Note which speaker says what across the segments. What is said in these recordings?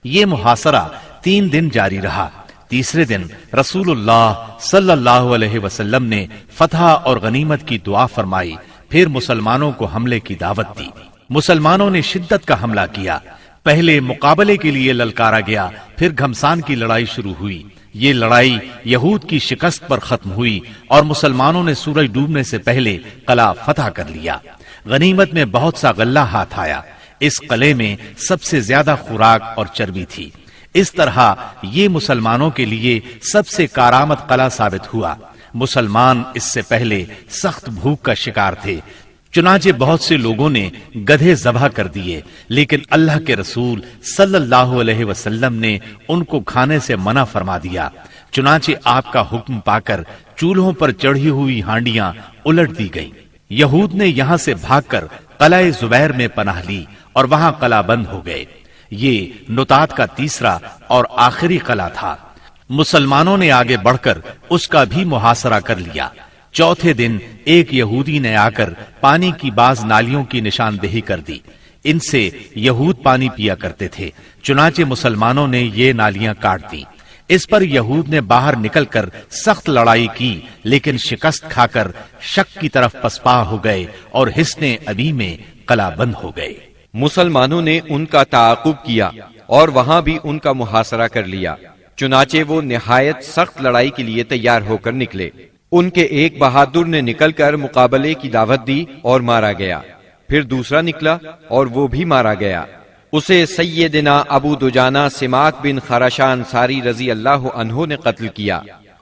Speaker 1: یہ محاصرہ 3 دن جاری رہا۔ تیسرے دن رسول اللہ صلی اللہ علیہ وسلم نے فتح اور غنیمت کی دعا فرمائی، پھر مسلمانوں کو حملے کی دعوت دی۔ مسلمانوں نے شدت کا حملہ کیا۔ پہلے مقابلے کے لیے للکارا گیا، پھر گھمسان کی لڑائی شروع ہوئی۔ یہ لڑائی یہود کی شکست پر ختم ہوئی اور مسلمانوں نے سورج ڈوبنے سے پہلے قلعہ فتح کر لیا۔ غنیمت میں بہت سا غلہ ہاتھ آیا۔ اس قلعے میں سب سے زیادہ خوراک اور چربی تھی۔ اس طرح یہ مسلمانوں کے لیے سب سے کارآمد قلعہ ثابت ہوا۔ مسلمان اس سے پہلے سخت بھوک کا شکار تھے، چنانچہ بہت سے لوگوں نے گدھے ذبح کر دیے، لیکن اللہ کے رسول صلی اللہ علیہ وسلم نے ان کو کھانے سے منع فرما دیا۔ چنانچہ آپ کا حکم پا کر چولہوں پر چڑھی ہوئی ہانڈیاں الٹ دی گئیں۔ یہود نے یہاں سے بھاگ کر قلعہ زبیر میں پناہ لی اور وہاں قلعہ بند ہو گئے۔ یہ نطاط کا تیسرا اور آخری قلعہ تھا۔ مسلمانوں نے آگے بڑھ کر اس کا بھی محاصرہ کر لیا۔ چوتھے دن ایک یہودی نے آ کر پانی کی بعض نالیوں کی نشاندہی کر دی۔ ان سے یہود پانی پیا کرتے تھے، چنانچہ مسلمانوں نے یہ نالیاں کاٹ دی۔ اس پر یہود نے باہر نکل کر سخت لڑائی کی، لیکن شکست کھا کر شک کی طرف پسپا ہو گئے اور حصن ابی میں قلعہ بند ہو گئے۔
Speaker 2: مسلمانوں نے ان کا تعاقب کیا اور وہاں بھی ان کا محاصرہ کر لیا، چنانچہ وہ نہایت سخت لڑائی کے لیے تیار ہو کر نکلے۔ ان کے ایک بہادر نے نکل کر مقابلے کی دعوت دی اور مارا گیا، پھر دوسرا نکلا اور وہ بھی مارا گیا۔ اسے سیدنا ابو دجانہ سماک بن خراشہ انصاری رضی اللہ عنہ نے قتل کیا،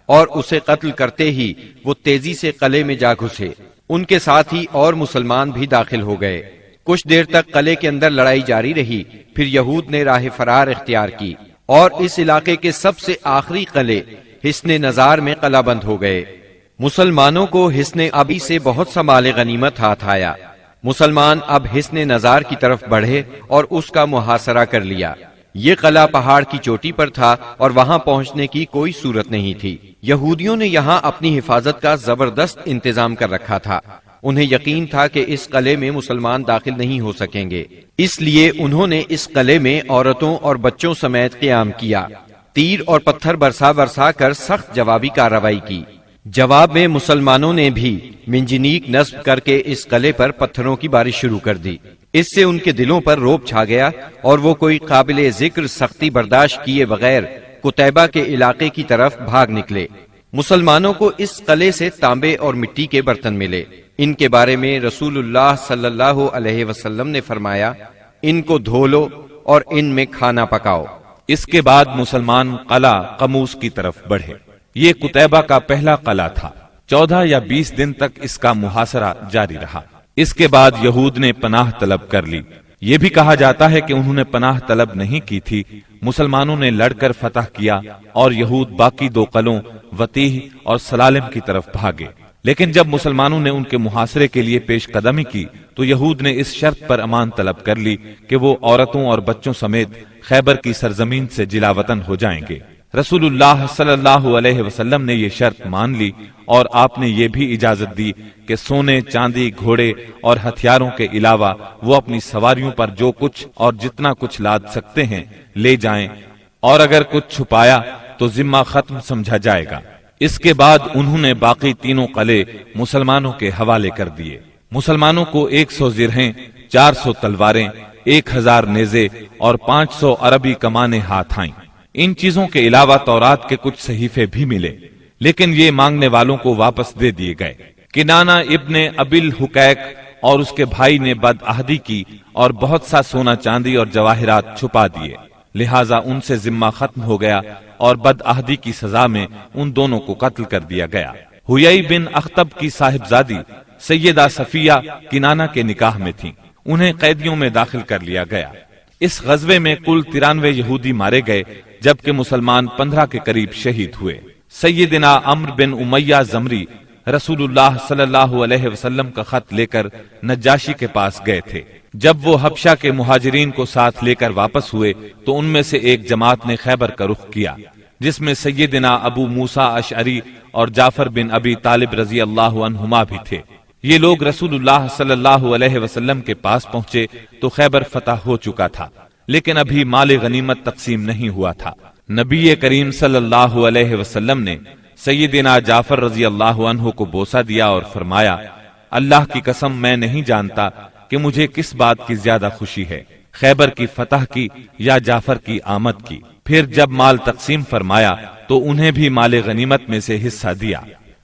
Speaker 2: اور اسے قتل کرتے ہی وہ تیزی سے قلعے میں جا گھسے۔ ان کے ساتھ ہی اور مسلمان بھی داخل ہو گئے۔ کچھ دیر تک قلعے کے اندر لڑائی جاری رہی، پھر یہود نے راہ فرار اختیار کی اور اس علاقے کے سب سے آخری قلعے حصن نزار میں قلعہ بند ہو گئے۔ مسلمانوں کو حصن ابی سے بہت سا مال غنیمت ہاتھ آیا۔ مسلمان اب حصن نزار کی طرف بڑھے اور اس کا محاصرہ کر لیا۔ یہ قلعہ پہاڑ کی چوٹی پر تھا اور وہاں پہنچنے کی کوئی صورت نہیں تھی۔ یہودیوں نے یہاں اپنی حفاظت کا زبردست انتظام کر رکھا تھا۔ انہیں یقین تھا کہ اس قلعے میں مسلمان داخل نہیں ہو سکیں گے، اس لیے انہوں نے اس قلعے میں عورتوں اور بچوں سمیت قیام کیا۔ تیر اور پتھر برسا کر سخت جوابی کارروائی کی۔ جواب میں مسلمانوں نے بھی منجنیق نصب کر کے اس قلعے پر پتھروں کی بارش شروع کر دی۔ اس سے ان کے دلوں پر رعب چھا گیا اور وہ کوئی قابل ذکر سختی برداشت کیے بغیر قتیبہ کے علاقے کی طرف بھاگ نکلے۔ مسلمانوں کو اس قلعے سے تانبے اور مٹی کے برتن ملے۔ ان کے بارے میں رسول اللہ صلی اللہ علیہ وسلم نے فرمایا، ان کو دھو لو اور ان میں کھانا پکاؤ۔
Speaker 3: اس کے بعد مسلمان قلعہ قموس کی طرف بڑھے۔ یہ قتیبہ کا پہلا قلعہ تھا۔ 14 یا 20 دن تک اس کا محاصرہ جاری رہا۔ اس کے بعد یہود نے پناہ طلب کر لی۔ یہ بھی کہا جاتا ہے کہ انہوں نے پناہ طلب نہیں کی تھی، مسلمانوں نے لڑ کر فتح کیا اور یہود باقی 2 قلعوں وتیح اور سلالم کی طرف بھاگے۔ لیکن جب مسلمانوں نے ان کے محاصرے کے لیے پیش قدمی کی تو یہود نے اس شرط پر امان طلب کر لی کہ وہ عورتوں اور بچوں سمیت خیبر کی سرزمین سے جلا وطن ہو جائیں گے۔ رسول اللہ صلی اللہ علیہ وسلم نے یہ شرط مان لی اور آپ نے یہ بھی اجازت دی کہ سونے، چاندی، گھوڑے اور ہتھیاروں کے علاوہ وہ اپنی سواریوں پر جو کچھ اور جتنا کچھ لاد سکتے ہیں لے جائیں، اور اگر کچھ چھپایا تو ذمہ ختم سمجھا جائے گا۔ اس کے بعد انہوں نے باقی 3 قلعے مسلمانوں کے حوالے کر دیے۔ مسلمانوں کو 100 زرہیں، 400 تلواریں، 1000 نیزے اور 500 عربی کمانیں ہاتھ آئیں۔ ان چیزوں کے علاوہ تورات کے کچھ صحیفے بھی ملے، لیکن یہ مانگنے والوں کو واپس دے دیے گئے۔ کنانہ ابن ابی الحقیق اور اس کے بھائی نے بدعہدی کی اور بہت سا سونا چاندی اور جواہرات چھپا دیے، لہٰذا ان سے ذمہ ختم ہو گیا اور بدعہدی کی سزا میں ان دونوں کو قتل کر دیا گیا۔ حیی بن اخطب کی صاحبزادی سیدہ صفیہ کنانہ کے نکاح میں تھیں، انہیں قیدیوں میں داخل کر لیا گیا۔ اس غزوے میں کل 93 یہودی مارے گئے، جبکہ مسلمان 15 کے قریب شہید ہوئے۔ سیدنا عمرو بن امیہ زمری رسول اللہ صلی اللہ علیہ وسلم کا خط لے کر نجاشی کے پاس گئے تھے۔ جب وہ حبشہ کے مہاجرین کو ساتھ لے کر واپس ہوئے تو ان میں سے ایک جماعت نے خیبر کا رخ کیا، جس میں سیدنا ابو موسیٰ اشعری اور جعفر بن ابی طالب رضی اللہ عنہما بھی تھے۔ یہ لوگ رسول اللہ صلی اللہ علیہ وسلم کے پاس پہنچے تو خیبر فتح ہو چکا تھا۔ لیکن ابھی مال غنیمت تقسیم نہیں ہوا تھا۔ نبی کریم صلی اللہ علیہ وسلم نے سیدنا جعفر رضی اللہ عنہ کو بوسہ دیا اور فرمایا، اللہ کی قسم میں نہیں جانتا کہ مجھے کس بات کی زیادہ خوشی ہے، خیبر کی فتح کی یا جعفر کی آمد کی۔ پھر جب مال تقسیم فرمایا تو انہیں بھی مال غنیمت میں سے حصہ دیا۔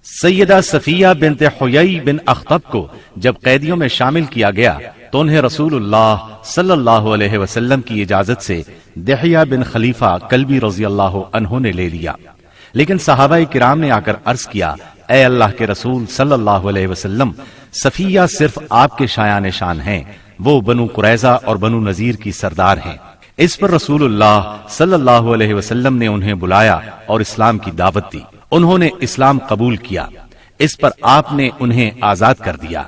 Speaker 1: سیدہ صفیہ بنت حیی بن اخطب کو جب قیدیوں میں شامل کیا گیا تو انہیں رسول اللہ صلی اللہ علیہ وسلم کی اجازت سے دحیہ بن خلیفہ کلبی رضی اللہ عنہ نے لے لیا، لیکن صحابہ کرام نے آ کر عرض کیا، اے اللہ کے رسول صلی اللہ علیہ وسلم، صفیہ صرف آپ کے شایان شان ہیں، وہ بنو قریظہ اور بنو نذیر کی سردار ہیں۔ اس پر رسول اللہ صلی اللہ علیہ وسلم نے انہیں بلایا اور اسلام کی دعوت دی۔ انہوں نے اسلام قبول کیا۔ اس پر آپ نے انہیں آزاد کر دیا،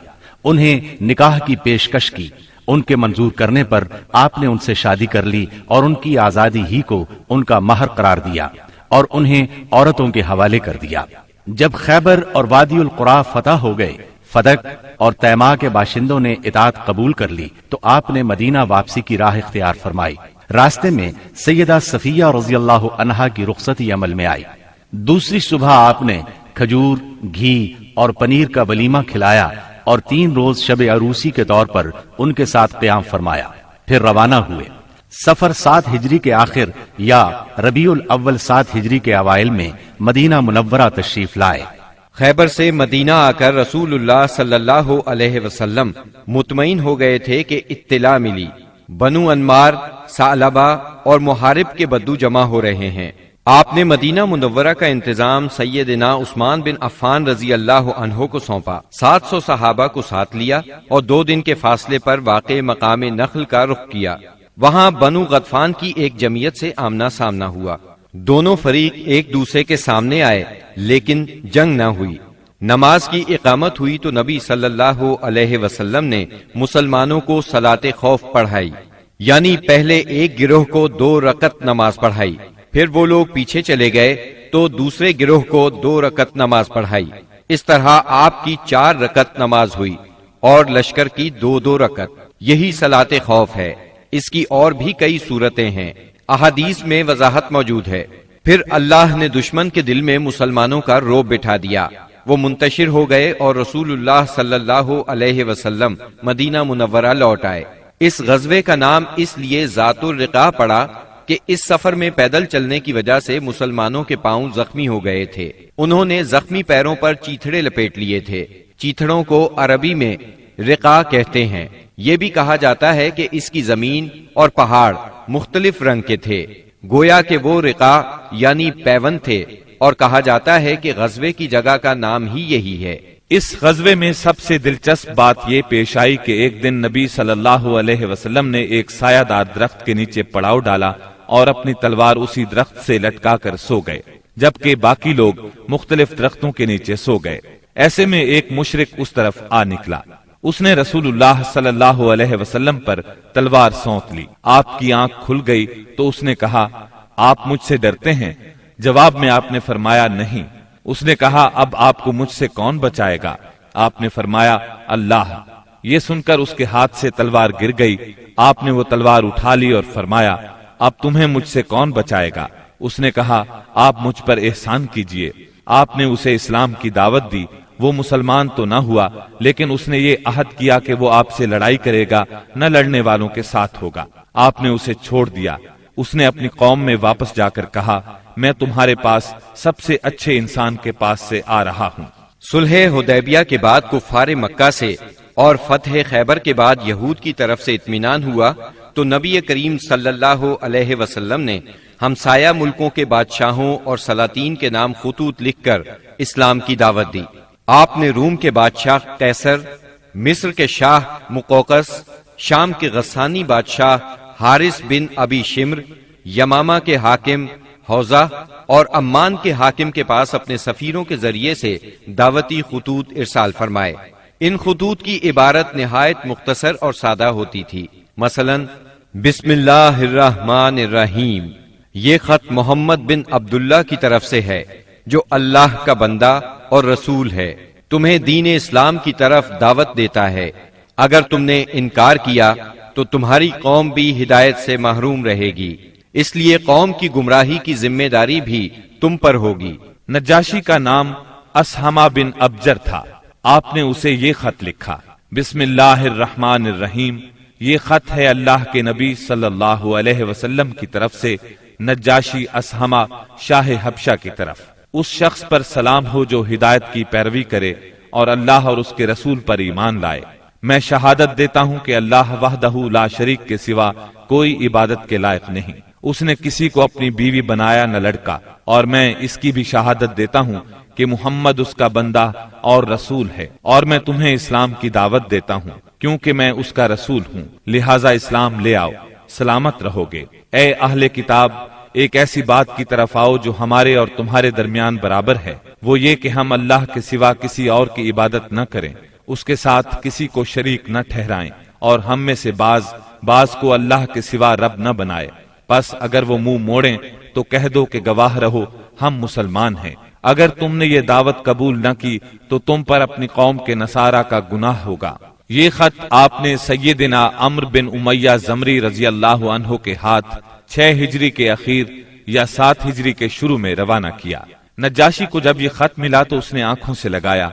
Speaker 1: انہیں نکاح کی پیشکش کی۔ ان کے منظور کرنے پر آپ نے ان سے شادی کر لی اور ان کی آزادی ہی کو ان کا مہر قرار دیا اور انہیں عورتوں کے حوالے کر دیا۔ جب خیبر اور وادی القرا فتح ہو گئے، فدق اور تیما کے باشندوں نے اطاعت قبول کر لی تو آپ نے مدینہ واپسی کی راہ اختیار فرمائی۔ راستے میں سیدہ صفیہ رضی اللہ عنہا کی رخصتی عمل میں آئی۔ دوسری صبح آپ نے کھجور، گھی اور پنیر کا ولیمہ کھلایا اور 3 روز شب عروسی کے طور پر ان کے ساتھ قیام فرمایا، پھر روانہ ہوئے۔ سفر 7 ہجری کے آخر یا ربیع الاول 7 ہجری کے اوائل میں مدینہ منورہ تشریف لائے۔
Speaker 2: خیبر سے مدینہ آ کر رسول اللہ صلی اللہ علیہ وسلم مطمئن ہو گئے تھے کہ اطلاع ملی بنو انمار، ثعلبہ اور محارب کے بدو جمع ہو رہے ہیں۔ آپ نے مدینہ منورہ کا انتظام سیدنا عثمان بن عفان رضی اللہ عنہ کو سونپا، 700 صحابہ کو ساتھ لیا اور 2 دن کے فاصلے پر واقع مقام نخل کا رخ کیا۔ وہاں بنو غطفان کی ایک جمعیت سے آمنا سامنا ہوا۔ دونوں فریق ایک دوسرے کے سامنے آئے لیکن جنگ نہ ہوئی۔ نماز کی اقامت ہوئی تو نبی صلی اللہ علیہ وسلم نے مسلمانوں کو صلاۃ خوف پڑھائی، یعنی پہلے ایک گروہ کو 2 رکعت نماز پڑھائی، پھر وہ لوگ پیچھے چلے گئے تو دوسرے گروہ کو 2 رکعت نماز پڑھائی۔ اس طرح آپ کی 4 رکعت نماز ہوئی اور لشکر کی 2 رکعت۔ یہی صلاۃ خوف ہے۔ اس کی اور بھی کئی صورتیں ہیں، احادیث میں وضاحت موجود ہے۔ پھر اللہ نے دشمن کے دل میں مسلمانوں کا رعب بٹھا دیا، وہ منتشر ہو گئے اور رسول اللہ صلی اللہ علیہ وسلم مدینہ منورہ لوٹ آئے۔ اس غزوے کا نام اس لیے ذات الرقاع پڑا کہ اس سفر میں پیدل چلنے کی وجہ سے مسلمانوں کے پاؤں زخمی ہو گئے تھے۔ انہوں نے زخمی پیروں پر چیتھڑے لپیٹ لیے تھے۔ چیتھڑوں کو عربی میں رقاع کہتے ہیں۔ یہ بھی کہا جاتا ہے کہ اس کی زمین اور پہاڑ مختلف رنگ کے تھے، گویا کہ وہ رقاع یعنی پیون تھے، اور کہا جاتا ہے کہ غزوے کی جگہ کا نام ہی یہی ہے۔
Speaker 3: اس غزوے میں سب سے دلچسپ بات یہ پیش آئی کہ ایک دن نبی صلی اللہ علیہ وسلم نے ایک سایہ دار درخت کے نیچے پڑاؤ ڈالا اور اپنی تلوار اسی درخت سے لٹکا کر سو گئے، جبکہ باقی لوگ مختلف درختوں کے نیچے سو گئے۔ ایسے میں ایک مشرک اس طرف آ نکلا، اس نے رسول اللہ صلی اللہ علیہ وسلم پر تلوار سونت لی۔ آپ کی آنکھ کھل گئی تو اس نے کہا، آپ مجھ سے ڈرتے ہیں؟ جواب میں آپ نے فرمایا نہیں۔ اس نے کہا، اب آپ کو مجھ سے کون بچائے گا؟ آپ نے فرمایا، اللہ۔ یہ سن کر اس کے ہاتھ سے تلوار گر گئی۔ آپ نے وہ تلوار اٹھا لی اور فرمایا، اب تمہیں مجھ سے کون بچائے گا؟ اس نے کہا، آپ مجھ پر احسان کیجئے۔ آپ نے اسے اسلام کی دعوت دی۔ وہ مسلمان تو نہ ہوا، لیکن اس نے یہ عہد کیا کہ وہ آپ سے لڑائی کرے گا، نہ لڑنے والوں کے ساتھ ہوگا۔ آپ نے اسے چھوڑ دیا۔ اس نے اپنی قوم میں واپس جا کر کہا، میں تمہارے پاس سب سے اچھے انسان کے پاس سے آ رہا ہوں۔
Speaker 2: صلح حدیبیہ کے بعد کفار مکہ سے اور فتح خیبر کے بعد یہود کی طرف سے اطمینان ہوا تو نبی کریم صلی اللہ علیہ وسلم نے ہمسایہ ملکوں کے بادشاہوں اور سلاطین کے نام خطوط لکھ کر اسلام کی دعوت دی۔ آپ نے روم کے بادشاہ قیصر، مصر کے شاہ مقوقس، شام کے غسانی بادشاہ حارث بن ابی شمر، یمامہ کے حاکم حوزہ اور عمان کے حاکم کے پاس اپنے سفیروں کے ذریعے سے دعوتی خطوط ارسال فرمائے۔ ان خطوط کی عبارت نہایت مختصر اور سادہ ہوتی تھی، مثلا بسم اللہ الرحمن الرحیم۔ یہ خط محمد بن عبداللہ کی طرف سے ہے جو اللہ کا بندہ اور رسول ہے، تمہیں دین اسلام کی طرف دعوت دیتا ہے۔ اگر تم نے انکار کیا تو تمہاری قوم بھی ہدایت سے محروم رہے گی، اس لیے قوم کی گمراہی کی ذمہ داری بھی تم پر ہوگی۔
Speaker 3: نجاشی کا نام اسہمہ بن ابجر تھا۔ آپ نے اسے یہ خط لکھا، بسم اللہ الرحمن الرحیم، یہ خط ہے اللہ کے نبی صلی اللہ علیہ وسلم کی طرف سے نجاشی اسہمہ شاہ حبشہ کی طرف۔ اس شخص پر سلام ہو جو ہدایت کی پیروی کرے اور اللہ اور اس کے رسول پر ایمان لائے۔ میں شہادت دیتا ہوں کہ اللہ وحدہ لا شریک کے سوا کوئی عبادت کے لائق نہیں، اس نے کسی کو اپنی بیوی بنایا نہ لڑکا، اور میں اس کی بھی شہادت دیتا ہوں کہ محمد اس کا بندہ اور رسول ہے، اور میں تمہیں اسلام کی دعوت دیتا ہوں کیونکہ میں اس کا رسول ہوں، لہٰذا اسلام لے آؤ، سلامت رہو گے۔ اے اہل کتاب، ایک ایسی بات کی طرف آؤ جو ہمارے اور تمہارے درمیان برابر ہے، وہ یہ کہ ہم اللہ کے سوا کسی اور کی عبادت نہ کریں، اس کے ساتھ کسی کو شریک نہ ٹھہرائیں، اور ہم میں سے بعض کو اللہ کے سوا رب نہ بنائے۔ پس اگر وہ منہ موڑیں تو کہہ دو کہ گواہ رہو ہم مسلمان ہیں۔ اگر تم نے یہ دعوت قبول نہ کی تو تم پر اپنی قوم کے نصارہ کا گناہ ہوگا۔ یہ خط آپ نے سیدنا عمرو بن امیہ زمری رضی اللہ عنہ کے ہاتھ 6 ہجری کے اخیر یا 7 ہجری کے شروع میں روانہ کیا۔ نجاشی کو جب یہ خط ملا تو اس نے آنکھوں سے لگایا،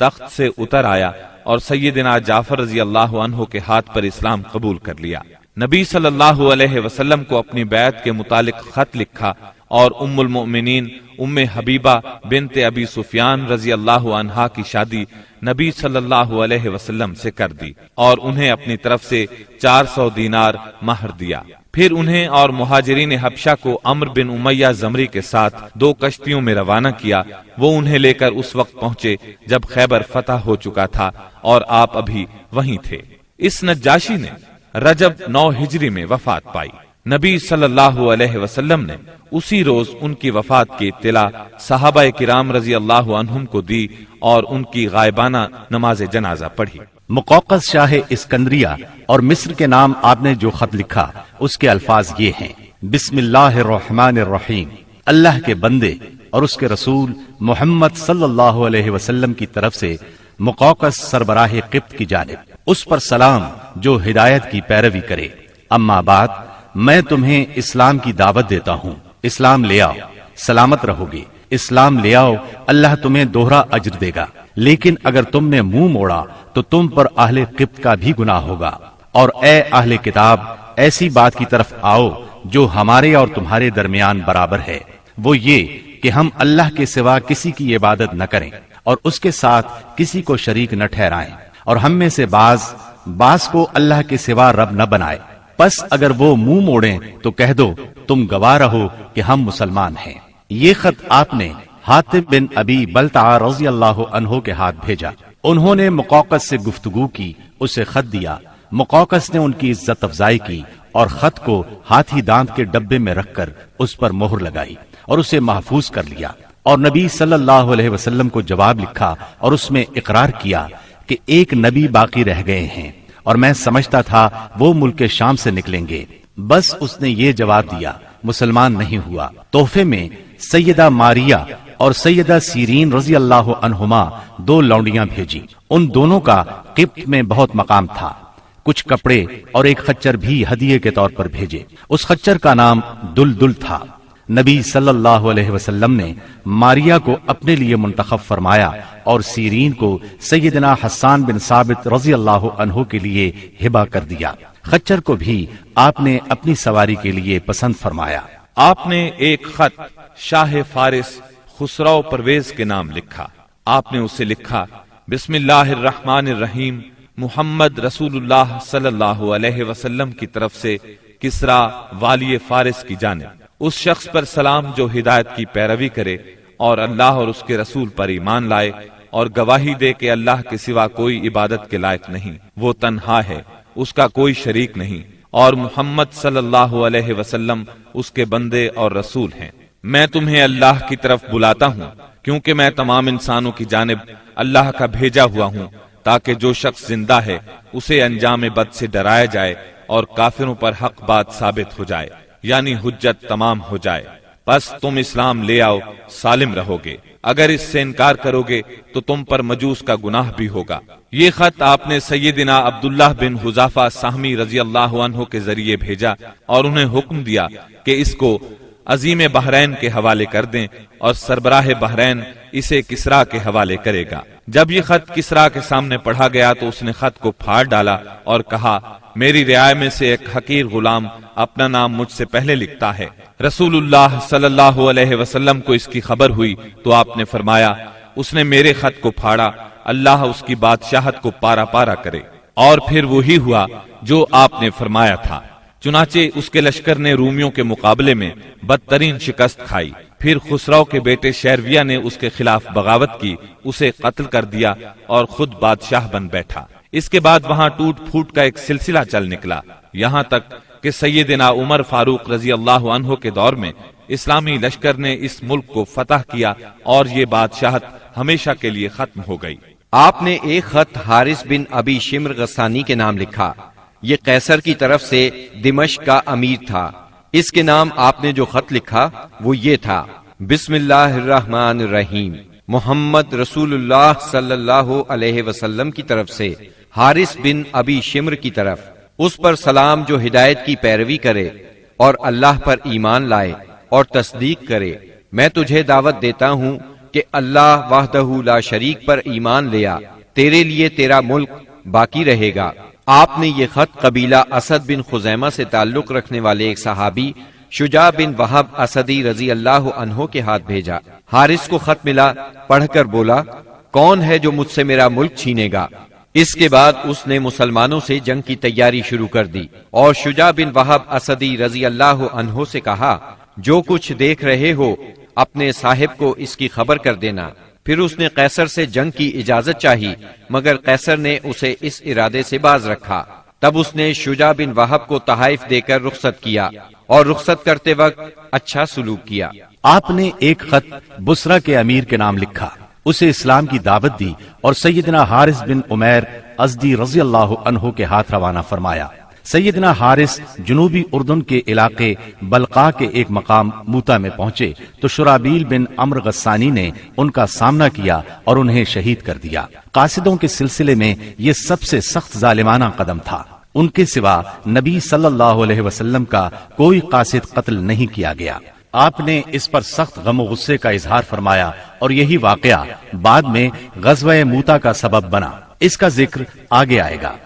Speaker 3: تخت سے اتر آیا اور سیدنا جعفر رضی اللہ عنہ کے ہاتھ پر اسلام قبول کر لیا۔ نبی صلی اللہ علیہ وسلم کو اپنی بیعت کے متعلق خط لکھا اور ام المؤمنین ام حبیبہ بنت ابی سفیان رضی اللہ عنہا کی شادی نبی صلی اللہ علیہ وسلم سے کر دی اور انہیں اپنی طرف سے 400 دینار مہر دیا۔ پھر انہیں اور مہاجرین حبشہ کو عمرو بن امیہ زمری کے ساتھ 2 کشتیوں میں روانہ کیا۔ وہ انہیں لے کر اس وقت پہنچے جب خیبر فتح ہو چکا تھا اور آپ ابھی وہیں تھے۔ اس نجاشی نے رجب 9 ہجری میں وفات پائی۔ نبی صلی اللہ علیہ وسلم نے اسی روز ان کی وفات کی اطلاع صحابہ کرام رضی اللہ عنہم کو دی اور ان کی غائبانہ نماز جنازہ پڑھی۔
Speaker 1: مقوقس شاہ اسکندریہ اور مصر کے نام آپ نے جو خط لکھا اس کے الفاظ یہ ہیں، بسم اللہ الرحمن الرحیم، اللہ کے بندے اور اس کے رسول محمد صلی اللہ علیہ وسلم کی طرف سے مقوقس سربراہ قبط کی جانب، اس پر سلام جو ہدایت کی پیروی کرے۔ اما بعد، میں تمہیں اسلام کی دعوت دیتا ہوں، اسلام لے آؤ، سلامت رہو گے۔ اسلام لے آؤ، اللہ تمہیں دوہرا اجر دے گا، لیکن اگر تم نے منہ موڑا تو تم پر اہل قبط کا بھی گناہ ہوگا۔ اور اے اہل کتاب، ایسی بات کی طرف آؤ جو ہمارے اور تمہارے درمیان برابر ہے، وہ یہ کہ ہم اللہ کے سوا کسی کی عبادت نہ کریں اور اس کے ساتھ کسی کو شریک نہ ٹھہرائیں، اور ہم میں سے بعض کو اللہ کے سوا رب نہ بنائے۔ پس اگر وہ منہ موڑیں تو کہہ دو تم گواہ رہو کہ ہم مسلمان ہیں۔ یہ خط آپ نے حاتب بن ابی بلتع رضی اللہ عنہ کے ہاتھ بھیجا۔ انہوں نے مقوقس سے گفتگو کی، اسے خط دیا۔ مقوقس نے ان کی عزت افزائی کی اور خط کو ہاتھی دانت کے ڈبے میں رکھ کر اس پر مہر لگائی اور اسے محفوظ کر لیا، اور نبی صلی اللہ علیہ وسلم کو جواب لکھا اور اس میں اقرار کیا کہ ایک نبی باقی رہ گئے ہیں اور میں سمجھتا تھا وہ ملک شام سے نکلیں گے، بس اس نے یہ جواب دیا مسلمان نہیں ہوا۔ تحفے میں سیدہ ماریہ اور سیدہ سیرین رضی اللہ عنہما 2 لونڈیاں بھیجی۔ ان دونوں کا قبط میں بہت مقام تھا۔ کچھ کپڑے اور ایک خچر بھی ہدیے کے طور پر بھیجے۔ اس خچر کا نام دلدل تھا۔ نبی صلی اللہ علیہ وسلم نے ماریہ کو اپنے لیے منتخب فرمایا اور سیرین کو سیدنا حسان بن ثابت رضی اللہ عنہ کے لیے ہبہ کر دیا۔ خچر کو بھی آپ نے اپنی سواری کے لیے پسند فرمایا۔
Speaker 3: آپ نے ایک خط شاہ فارس خسرو پرویز کے نام لکھا۔ آپ نے اسے لکھا، بسم اللہ الرحمن الرحیم، محمد رسول اللہ صلی اللہ علیہ وسلم کی طرف سے کسرا والی فارس کی جانب، اس شخص پر سلام جو ہدایت کی پیروی کرے اور اللہ اور اس کے رسول پر ایمان لائے اور گواہی دے کہ اللہ کے سوا کوئی عبادت کے لائق نہیں، وہ تنہا ہے، اس کا کوئی شریک نہیں، اور محمد صلی اللہ علیہ وسلم اس کے بندے اور رسول ہیں۔ میں تمہیں اللہ کی طرف بلاتا ہوں کیونکہ میں تمام انسانوں کی جانب اللہ کا بھیجا ہوا ہوں، تاکہ جو شخص زندہ ہے اسے انجام بد سے ڈرایا جائے اور کافروں پر حق بات ثابت ہو جائے، یعنی حجت تمام ہو جائے۔ بس تم اسلام لے آؤ، سالم رہو گے، اگر اس سے انکار کرو گے تو تم پر مجوس کا گناہ بھی ہوگا۔ یہ خط آپ نے سیدنا عبداللہ بن حذافہ سہمی رضی اللہ عنہ کے ذریعے بھیجا اور انہیں حکم دیا کہ اس کو عظیم بحرین کے حوالے کر دیں، اور سربراہ بحرین اسے کسرا کے حوالے کرے گا۔ جب یہ خط کسرا کے سامنے پڑھا گیا تو اس نے خط کو پھاڑ ڈالا اور کہا، میری رعایا میں سے ایک حقیر غلام اپنا نام مجھ سے پہلے لکھتا ہے۔ رسول اللہ صلی اللہ علیہ وسلم کو اس کی خبر ہوئی تو آپ نے فرمایا، اس نے میرے خط کو پھاڑا، اللہ اس کی بادشاہت کو پارا پارا کرے۔ اور پھر وہی ہوا جو آپ نے فرمایا تھا، چنانچہ اس کے لشکر نے رومیوں کے مقابلے میں بدترین شکست کھائی۔ پھر خسرو کے بیٹے شیرویہ نے اس کے خلاف بغاوت کی، اسے قتل کر دیا اور خود بادشاہ بن بیٹھا۔ اس کے بعد وہاں ٹوٹ پھوٹ کا ایک سلسلہ چل نکلا، یہاں تک کہ سیدنا عمر فاروق رضی اللہ عنہ کے دور میں اسلامی لشکر نے اس ملک کو فتح کیا اور یہ بادشاہت ہمیشہ کے لیے ختم ہو گئی۔
Speaker 2: آپ نے ایک خط حارث بن ابی شمر غسانی کے نام لکھا، یہ قیصر کی طرف سے دمشق کا امیر تھا۔ اس کے نام آپ نے جو خط لکھا وہ یہ تھا، بسم اللہ الرحمن الرحیم، محمد رسول اللہ صلی اللہ علیہ وسلم کی طرف سے حارث بن ابی شمر کی طرف، اس پر سلام جو ہدایت کی پیروی کرے اور اللہ پر ایمان لائے اور تصدیق کرے۔ میں تجھے دعوت دیتا ہوں کہ اللہ وحدہ لا شریک پر ایمان لیا، تیرے لیے تیرا ملک باقی رہے گا۔ آپ نے یہ خط قبیلہ اسد بن خزیمہ سے تعلق رکھنے والے ایک صحابی شجاع بن وہب اسدی رضی اللہ عنہ کے ہاتھ بھیجا۔ حارث کو خط ملا، پڑھ کر بولا، کون ہے جو مجھ سے میرا ملک چھینے گا؟ اس کے بعد اس نے مسلمانوں سے جنگ کی تیاری شروع کر دی اور شجاع بن وہب اسدی رضی اللہ عنہ سے کہا، جو کچھ دیکھ رہے ہو اپنے صاحب کو اس کی خبر کر دینا۔ پھر اس نے قیصر سے جنگ کی اجازت چاہی، مگر قیصر نے اسے اس ارادے سے باز رکھا۔ تب اس نے شجاع بن وہب کو تحائف دے کر رخصت کیا اور رخصت کرتے وقت اچھا سلوک کیا۔
Speaker 1: آپ نے ایک خط بصرہ کے امیر کے نام لکھا، اسے اسلام کی دعوت دی اور سیدنا حارث بن عمیر ازدی رضی اللہ عنہ کے ہاتھ روانہ فرمایا۔ سیدنا حارث جنوبی اردن کے علاقے بلقا کے ایک مقام موتا میں پہنچے تو شرابیل بن عمرو غسانی نے ان کا سامنا کیا اور انہیں شہید کر دیا۔ قاصدوں کے سلسلے میں یہ سب سے سخت ظالمانہ قدم تھا، ان کے سوا نبی صلی اللہ علیہ وسلم کا کوئی قاصد قتل نہیں کیا گیا۔ آپ نے اس پر سخت غم و غصے کا اظہار فرمایا اور یہی واقعہ بعد میں غزوہ موتا کا سبب بنا، اس کا ذکر آگے آئے گا۔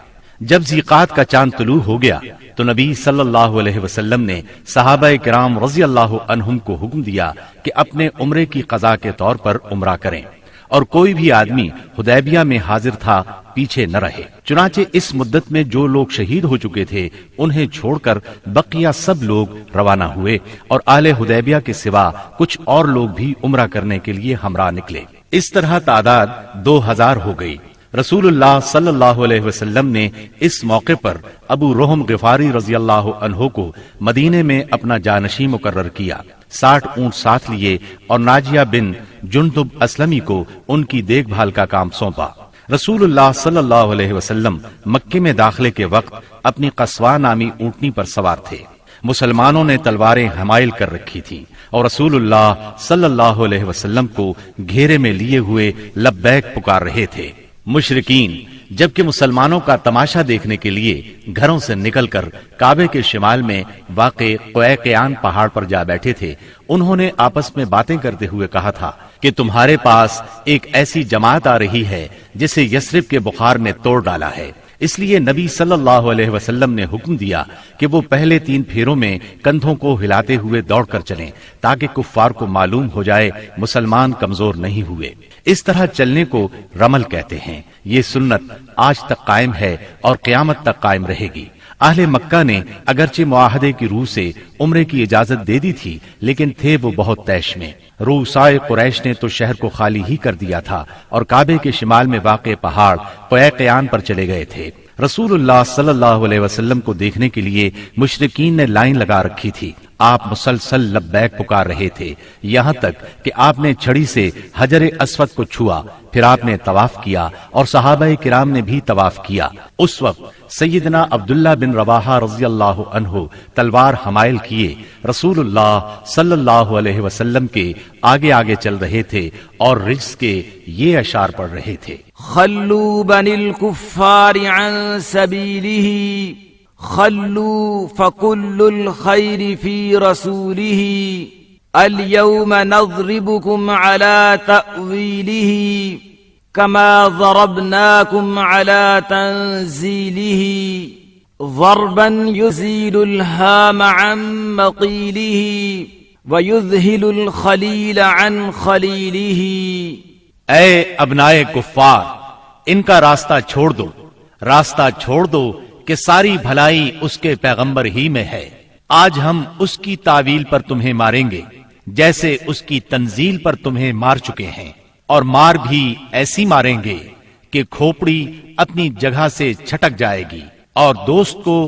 Speaker 1: جب ذیقات کا چاند طلوع ہو گیا تو نبی صلی اللہ علیہ وسلم نے صحابہ کرام رضی اللہ عنہم کو حکم دیا کہ اپنے عمرے کی قضاء کے طور پر عمرہ کریں، اور کوئی بھی آدمی حدیبیہ میں حاضر تھا پیچھے نہ رہے۔ چنانچہ اس مدت میں جو لوگ شہید ہو چکے تھے انہیں چھوڑ کر بقیہ سب لوگ روانہ ہوئے، اور اہل حدیبیہ کے سوا کچھ اور لوگ بھی عمرہ کرنے کے لیے ہمراہ نکلے۔ اس طرح تعداد 2000 ہو گئی۔ رسول اللہ صلی اللہ علیہ وسلم نے اس موقع پر ابو رحم غفاری رضی اللہ عنہ کو مدینے میں اپنا جانشین مقرر کیا، 60 اونٹ ساتھ لیے اور ناجیہ بن جندب اسلمی کو ان کی دیکھ بھال کا کام سونپا۔ رسول اللہ صلی اللہ علیہ وسلم مکے میں داخلے کے وقت اپنی قصوہ نامی اونٹنی پر سوار تھے۔ مسلمانوں نے تلواریں حمائل کر رکھی تھی اور رسول اللہ صلی اللہ علیہ وسلم کو گھیرے میں لیے ہوئے لبیک پکار رہے تھے۔ مشرکین جبکہ مسلمانوں کا تماشا دیکھنے کے لیے گھروں سے نکل کر کعبے کے شمال میں واقع قیقیان پہاڑ پر جا بیٹھے تھے، انہوں نے آپس میں باتیں کرتے ہوئے کہا تھا کہ تمہارے پاس ایک ایسی جماعت آ رہی ہے جسے یثرب کے بخار نے توڑ ڈالا ہے۔ اس لیے نبی صلی اللہ علیہ وسلم نے حکم دیا کہ وہ پہلے 3 پھیروں میں کندھوں کو ہلاتے ہوئے دوڑ کر چلیں تاکہ کفار کو معلوم ہو جائے مسلمان کمزور نہیں ہوئے۔ اس طرح چلنے کو رمل کہتے ہیں۔ یہ سنت آج تک قائم ہے اور قیامت تک قائم رہے گی۔ اہل مکہ نے اگرچہ معاہدے کی روح سے عمرے کی اجازت دے دی تھی، لیکن تھے وہ بہت طیش میں۔ روسائے قریش نے تو شہر کو خالی ہی کر دیا تھا اور کعبے کے شمال میں واقع پہاڑ قیقیان پر چلے گئے تھے۔ رسول اللہ صلی اللہ علیہ وسلم کو دیکھنے کے لیے مشرکین نے لائن لگا رکھی تھی۔ آپ مسلسل لبیک پکار رہے تھے، یہاں تک کہ آپ نے چھڑی سے حجر اسود کو چھوا، پھر آپ نے طواف کیا اور صحابہ کرام نے بھی طواف کیا۔ اس وقت سیدنا عبداللہ بن رواحہ رضی اللہ عنہ تلوار حمائل کیے رسول اللہ صلی اللہ علیہ وسلم کے آگے آگے چل رہے تھے اور رجز کے یہ اشعار پڑھ رہے تھے:
Speaker 4: خلوا بني الكفار عن سبيله خلوا فكل الخير في رسوله اليوم نضربكم على تأويله كما ضربناكم على تنزيله ضربا يزيل الهام عن مقيله ويذهل الخليل عن خليله۔
Speaker 1: اے ابنائے کفار، ان کا راستہ چھوڑ دو، راستہ چھوڑ دو کہ ساری بھلائی اس کے پیغمبر ہی میں ہے۔ آج ہم اس کی تعویل پر تمہیں ماریں گے جیسے اس کی تنزیل پر تمہیں مار چکے ہیں، اور مار بھی ایسی ماریں گے کہ کھوپڑی اپنی جگہ سے چھٹک جائے گی اور دوست کو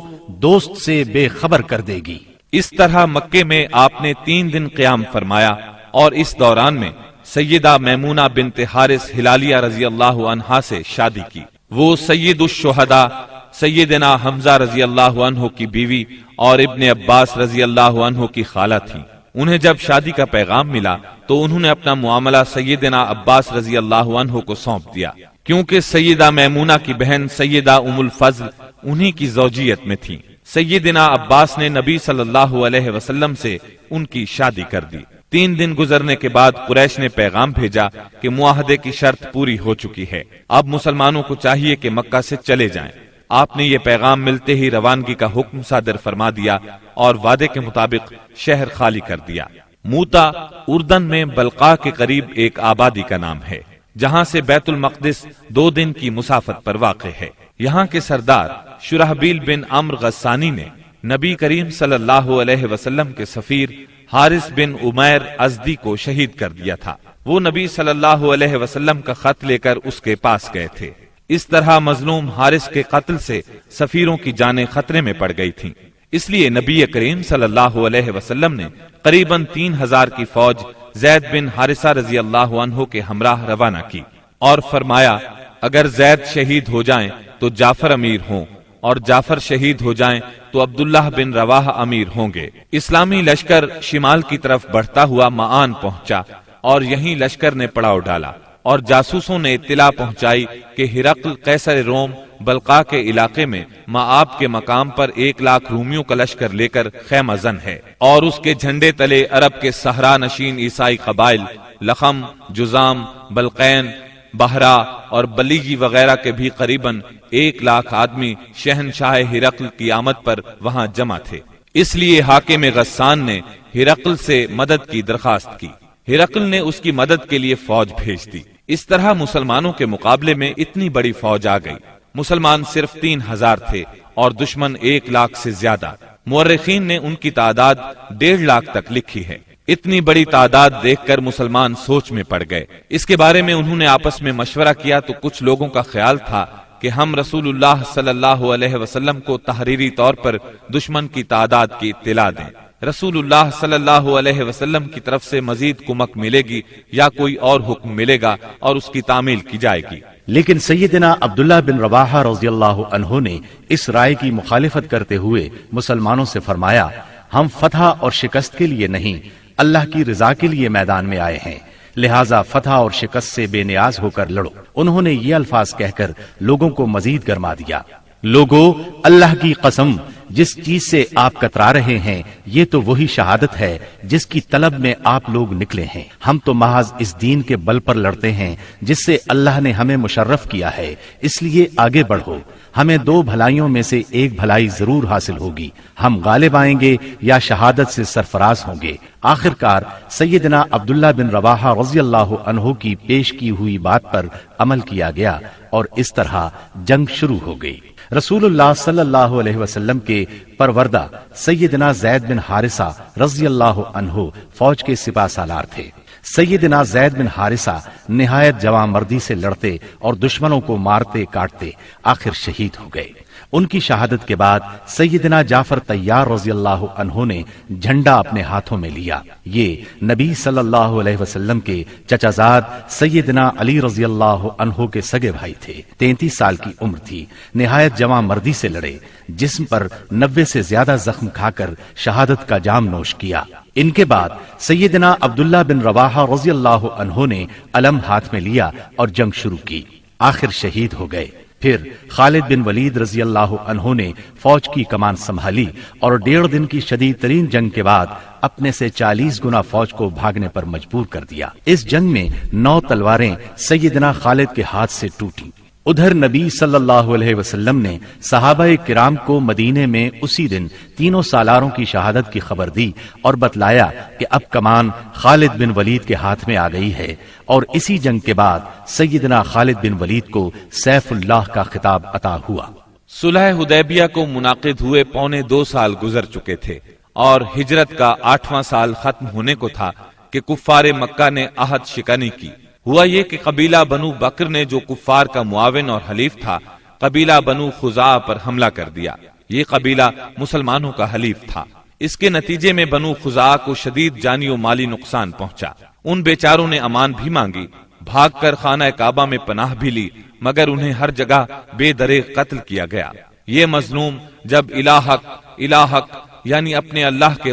Speaker 1: دوست سے بے خبر کر دے گی۔
Speaker 3: اس طرح مکے میں آپ نے 3 دن قیام فرمایا، اور اس دوران میں سیدہ میمونہ بنت حارث ہلالیہ رضی اللہ عنہا سے شادی کی۔ وہ سید الشہداء سیدنا حمزہ رضی اللہ عنہ کی بیوی اور ابن عباس رضی اللہ عنہ کی خالہ تھیں۔ انہیں جب شادی کا پیغام ملا تو انہوں نے اپنا معاملہ سیدنا عباس رضی اللہ عنہ کو سونپ دیا، کیونکہ سیدہ میمونہ کی بہن سیدہ ام الفضل انہی کی زوجیت میں تھی۔ سیدنا عباس نے نبی صلی اللہ علیہ وسلم سے ان کی شادی کر دی۔ 3 دن گزرنے کے بعد قریش نے پیغام بھیجا کہ معاہدے کی شرط پوری ہو چکی ہے، اب مسلمانوں کو چاہیے کہ مکہ سے چلے جائیں۔ آپ نے یہ پیغام ملتے ہی روانگی کا حکم صادر فرما دیا اور وعدے کے مطابق شہر خالی کر دیا۔ موتا اردن میں بلقاء کے قریب ایک آبادی کا نام ہے، جہاں سے بیت المقدس 2 دن کی مسافت پر واقع ہے۔ یہاں کے سردار شرحبیل بن عمرو غسانی نے نبی کریم صلی اللہ علیہ وسلم کے سفیر حارث بن عمیر ازدی کو شہید کر دیا تھا۔ وہ نبی صلی اللہ علیہ وسلم کا خط لے کر اس کے پاس گئے تھے۔ اس طرح مظلوم حارث کے قتل سے سفیروں کی جانیں خطرے میں پڑ گئی تھیں، اس لیے نبی کریم صلی اللہ علیہ وسلم نے قریباً 3000 کی فوج زید بن حارثہ رضی اللہ عنہ کے ہمراہ روانہ کی اور فرمایا، اگر زید شہید ہو جائیں تو جعفر امیر ہوں، اور جعفر شہید ہو جائیں تو عبداللہ بن رواحہ امیر ہوں گے۔ اسلامی لشکر شمال کی طرف بڑھتا ہوا معان پہنچا اور یہیں لشکر نے پڑاؤ ڈالا، اور جاسوسوں نے اطلاع پہنچائی کہ ہرقل قیصر روم بلقاء کے علاقے میں مآب کے مقام پر 1,00,000 رومیوں کا لشکر لے کر خیمہ زن ہے، اور اس کے جھنڈے تلے عرب کے صحرا نشین عیسائی قبائل لخم، جزام، بلقین، بہرا اور بلیجی وغیرہ کے بھی قریباً 1,00,000 آدمی شہنشاہ ہرقل کی آمد پر وہاں جمع تھے۔ اس لیے حاکم غسان نے ہرقل سے مدد کی درخواست کی۔ ہرقل نے اس کی مدد کے لیے فوج بھیج دی۔ اس طرح مسلمانوں کے مقابلے میں اتنی بڑی فوج آ گئی۔ مسلمان صرف 3000 تھے اور دشمن 1,00,000 سے زیادہ۔ مورخین نے ان کی تعداد 1,50,000 تک لکھی ہے۔ اتنی بڑی تعداد دیکھ کر مسلمان سوچ میں پڑ گئے۔ اس کے بارے میں انہوں نے آپس میں مشورہ کیا تو کچھ لوگوں کا خیال تھا کہ ہم رسول اللہ صلی اللہ علیہ وسلم کو تحریری طور پر دشمن کی تعداد کی اطلاع دیں۔ رسول اللہ صلی اللہ علیہ وسلم کی طرف سے مزید کمک ملے گی یا کوئی اور حکم ملے گا اور اس کی تعمیل کی جائے گی۔
Speaker 1: لیکن سیدنا عبداللہ بن رواحہ رضی اللہ عنہ نے اس رائے کی مخالفت کرتے ہوئے مسلمانوں سے فرمایا، ہم فتح اور شکست کے لیے نہیں، اللہ کی رضا کے لیے میدان میں آئے ہیں، لہٰذا فتح اور شکست سے بے نیاز ہو کر لڑو۔ انہوں نے یہ الفاظ کہہ کر لوگوں کو مزید گرما دیا، لوگو اللہ کی قسم، جس چیز سے آپ کترا رہے ہیں یہ تو وہی شہادت ہے جس کی طلب میں آپ لوگ نکلے ہیں۔ ہم تو محض اس دین کے بل پر لڑتے ہیں جس سے اللہ نے ہمیں مشرف کیا ہے، اس لیے آگے بڑھو، ہمیں 2 بھلائیوں میں سے ایک بھلائی ضرور حاصل ہوگی، ہم غالب آئیں گے یا شہادت سے سرفراز ہوں گے۔ آخرکار سیدنا عبداللہ بن رواحہ رضی اللہ عنہ کی پیش کی ہوئی بات پر عمل کیا گیا اور اس طرح جنگ شروع ہو گئی۔ رسول اللہ صلی اللہ علیہ وسلم کے پروردہ سیدنا زید بن حارثہ رضی اللہ عنہ فوج کے سپہ سالار تھے۔ سیدنا زید بن حارثہ نہایت جواں مردی سے لڑتے اور دشمنوں کو مارتے کاٹتے آخر شہید ہو گئے۔ ان کی شہادت کے بعد سیدنا جعفر طیار رضی اللہ عنہ نے جھنڈا اپنے ہاتھوں میں لیا۔ یہ نبی صلی اللہ علیہ وسلم کے چچا زاد سیدنا علی رضی اللہ عنہ کے سگے بھائی تھے۔ 33 سال کی عمر تھی، نہایت جواں مردی سے لڑے، جسم پر 90 سے زیادہ زخم کھا کر شہادت کا جام نوش کیا۔ ان کے بعد سیدنا عبداللہ بن رواحہ رضی اللہ عنہ نے علم ہاتھ میں لیا اور جنگ شروع کی، آخر شہید ہو گئے۔ پھر خالد بن ولید رضی اللہ عنہ نے فوج کی کمان سنبھالی اور 1.5 دن کی شدید ترین جنگ کے بعد اپنے سے 40 گنا فوج کو بھاگنے پر مجبور کر دیا۔ اس جنگ میں 9 تلواریں سیدنا خالد کے ہاتھ سے ٹوٹیں۔ ادھر نبی صلی اللہ علیہ وسلم نے صحابہ کرام کو مدینے میں اسی دن 3 سالاروں کی شہادت کی خبر دی اور بتلایا کہ اب کمان خالد بن ولید کے ہاتھ میں آ گئی ہے، اور اسی جنگ کے بعد سیدنا خالد بن ولید کو سیف اللہ کا خطاب عطا ہوا۔
Speaker 3: صلح حدیبیہ کو منعقد ہوئے 2.25 سال گزر چکے تھے اور ہجرت کا 8واں سال ختم ہونے کو تھا کہ کفار مکہ نے عہد شکنی کی۔ ہوا یہ کہ قبیلہ بنو بکر نے، جو کفار کا معاون اور حلیف تھا، قبیلہ بنو خزاعہ پر حملہ کر دیا۔ یہ قبیلہ مسلمانوں کا حلیف تھا۔ اس کے نتیجے میں بنو خزاعہ کو شدید جانی و مالی نقصان پہنچا۔ ان بیچاروں نے امان بھی مانگی، بھاگ کر خانہ کعبہ میں پناہ بھی لی، مگر انہیں ہر جگہ بے دریغ قتل کیا گیا۔ یہ مظلوم جب الہک یعنی اپنے اللہ کے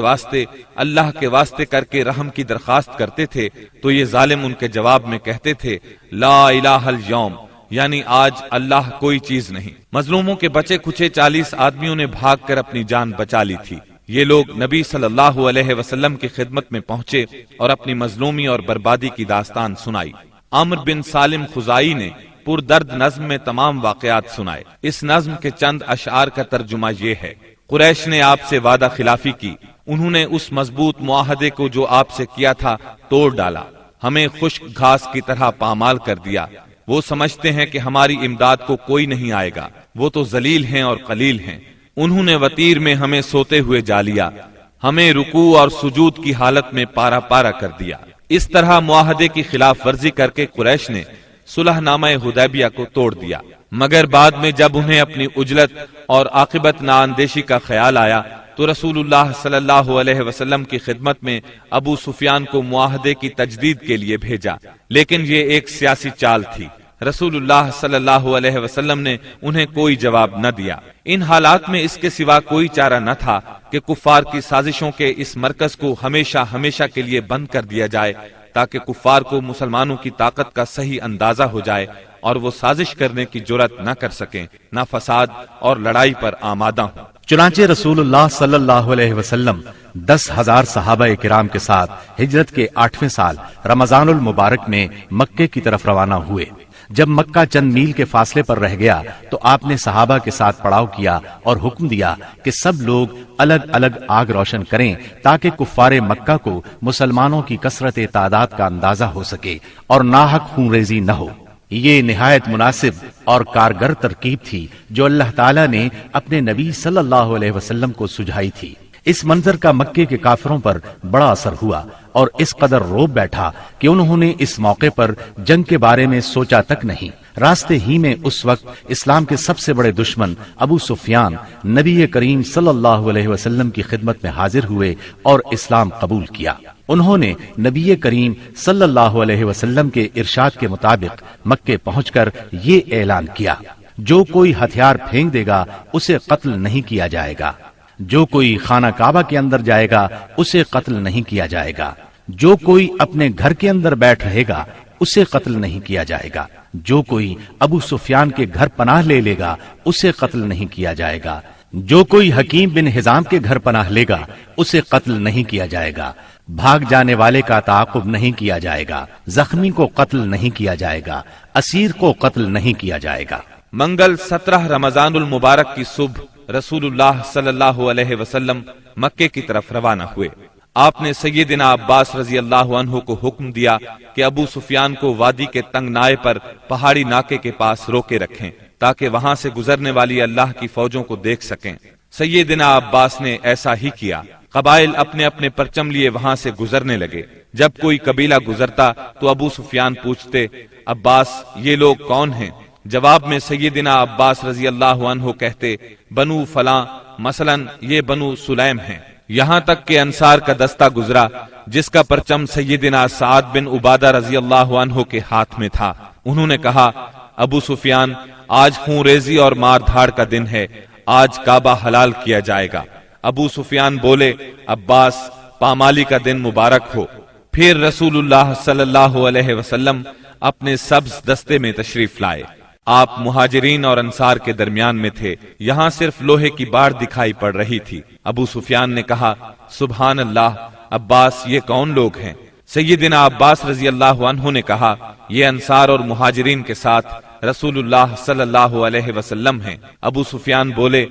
Speaker 3: واسطے کر کے رحم کی درخواست کرتے تھے تو یہ ظالم ان کے جواب میں کہتے تھے لا الہ الیوم، یعنی آج اللہ کوئی چیز نہیں۔ مظلوموں کے بچے کچھے 40 آدمیوں نے بھاگ کر اپنی جان بچا لی تھی۔ یہ لوگ نبی صلی اللہ علیہ وسلم کی خدمت میں پہنچے اور اپنی مظلومی اور بربادی کی داستان سنائی۔ عمرو بن سالم خزائی نے پردرد نظم میں تمام واقعات سنائے۔ اس نظم کے چند اشعار کا ترجمہ یہ ہے: قریش نے آپ سے وعدہ خلافی کی، انہوں نے اس مضبوط معاہدے کو جو آپ سے کیا تھا توڑ ڈالا، ہمیں خشک گھاس کی طرح پامال کر دیا۔ وہ سمجھتے ہیں کہ ہماری امداد کو کوئی نہیں آئے گا، وہ تو ذلیل ہیں اور قلیل ہیں۔ انہوں نے وطیر میں ہمیں سوتے ہوئے جا لیا، ہمیں رکوع اور سجود کی حالت میں پارا پارا کر دیا۔ اس طرح معاہدے کی خلاف ورزی کر کے قریش نے صلح نامہ حدیبیہ کو توڑ دیا، مگر بعد میں جب انہیں اپنی عجلت اور عاقبت نااندیشی کا خیال آیا تو رسول اللہ صلی اللہ علیہ وسلم کی خدمت میں ابو سفیان کو معاہدے کی تجدید کے لیے بھیجا، لیکن یہ ایک سیاسی چال تھی۔ رسول اللہ صلی اللہ علیہ وسلم نے انہیں کوئی جواب نہ دیا۔ ان حالات میں اس کے سوا کوئی چارہ نہ تھا کہ کفار کی سازشوں کے اس مرکز کو ہمیشہ کے لیے بند کر دیا جائے، تاکہ کفار کو مسلمانوں کی طاقت کا صحیح اندازہ ہو جائے اور وہ سازش کرنے کی جرأت نہ کر سکیں، نہ فساد اور لڑائی پر آمادہ ہوں۔
Speaker 1: چنانچہ رسول اللہ صلی اللہ علیہ وسلم 10,000 صحابہ کرام کے ساتھ ہجرت کے 8ویں سال رمضان المبارک میں مکے کی طرف روانہ ہوئے۔ جب مکہ چند میل کے فاصلے پر رہ گیا تو آپ نے صحابہ کے ساتھ پڑاؤ کیا اور حکم دیا کہ سب لوگ الگ الگ آگ روشن کریں تاکہ کفار مکہ کو مسلمانوں کی کثرت تعداد کا اندازہ ہو سکے اور ناحق خون ریزی نہ ہو۔ یہ نہایت مناسب اور کارگر ترکیب تھی جو اللہ تعالیٰ نے اپنے نبی صلی اللہ علیہ وسلم کو سجھائی تھی۔ اس منظر کا مکے کے کافروں پر بڑا اثر ہوا اور اس قدر روب بیٹھا کہ انہوں نے اس موقع پر جنگ کے بارے میں سوچا تک نہیں۔ راستے ہی میں اس وقت اسلام کے سب سے بڑے دشمن ابو سفیان نبی کریم صلی اللہ علیہ وسلم کی خدمت میں حاضر ہوئے اور اسلام قبول کیا۔ انہوں نے نبی کریم صلی اللہ علیہ وسلم کے ارشاد کے مطابق مکے پہنچ کر یہ اعلان کیا: جو کوئی ہتھیار پھینک دے گا اسے قتل نہیں کیا جائے گا، جو کوئی خانہ کعبہ کے اندر جائے گا اسے قتل نہیں کیا جائے گا، جو کوئی اپنے گھر کے اندر بیٹھ رہے گا اسے قتل نہیں کیا جائے گا، جو کوئی ابو سفیان کے گھر پناہ لے لے گا اسے قتل نہیں کیا جائے گا، جو کوئی حکیم بن حزام کے گھر پناہ لے گا اسے قتل نہیں کیا جائے گا، بھاگ جانے والے کا تعاقب نہیں کیا جائے گا، زخمی کو قتل نہیں کیا جائے گا، اسیر کو قتل نہیں کیا جائے گا۔
Speaker 3: منگل 17 رمضان المبارک کی صبح رسول اللہ صلی اللہ علیہ وسلم مکے کی طرف روانہ ہوئے۔ آپ نے سیدنا عباس رضی اللہ عنہ کو حکم دیا کہ ابو سفیان کو وادی کے تنگ نائے پر پہاڑی ناکے کے پاس روکے رکھیں تاکہ وہاں سے گزرنے والی اللہ کی فوجوں کو دیکھ سکیں۔ سیدنا عباس نے ایسا ہی کیا۔ قبائل اپنے اپنے پرچم لیے وہاں سے گزرنے لگے۔ جب کوئی قبیلہ گزرتا تو ابو سفیان پوچھتے: عباس، یہ لوگ کون ہیں؟ جواب میں سیدنا عباس رضی اللہ عنہ کہتے بنو فلاں، مثلاً یہ بنو سلیم ہیں، یہاں تک کہ انصار کا دستہ گزرا جس کا پرچم سیدنا سعد بن عبادہ رضی اللہ عنہ کے ہاتھ میں تھا۔ انہوں نے کہا ابو سفیان، آج خون ریزی اور مار دھاڑ کا دن ہے، آج کعبہ حلال کیا جائے گا۔ ابو سفیان بولے عباس، پامالی کا دن مبارک ہو۔ پھر رسول اللہ صلی اللہ علیہ وسلم اپنے سبز دستے میں تشریف لائے۔ آپ مہاجرین اور انصار کے درمیان میں تھے، یہاں صرف لوہے کی باڑ دکھائی پڑ رہی تھی۔ ابو سفیان نے کہا سبحان اللہ، عباس یہ کون لوگ ہیں؟ سیدنا عباس رضی اللہ عنہ نے کہا یہ انصار اور مہاجرین کے ساتھ رسول اللہ صلی اللہ علیہ وسلم ہیں۔ ابو سفیان بولے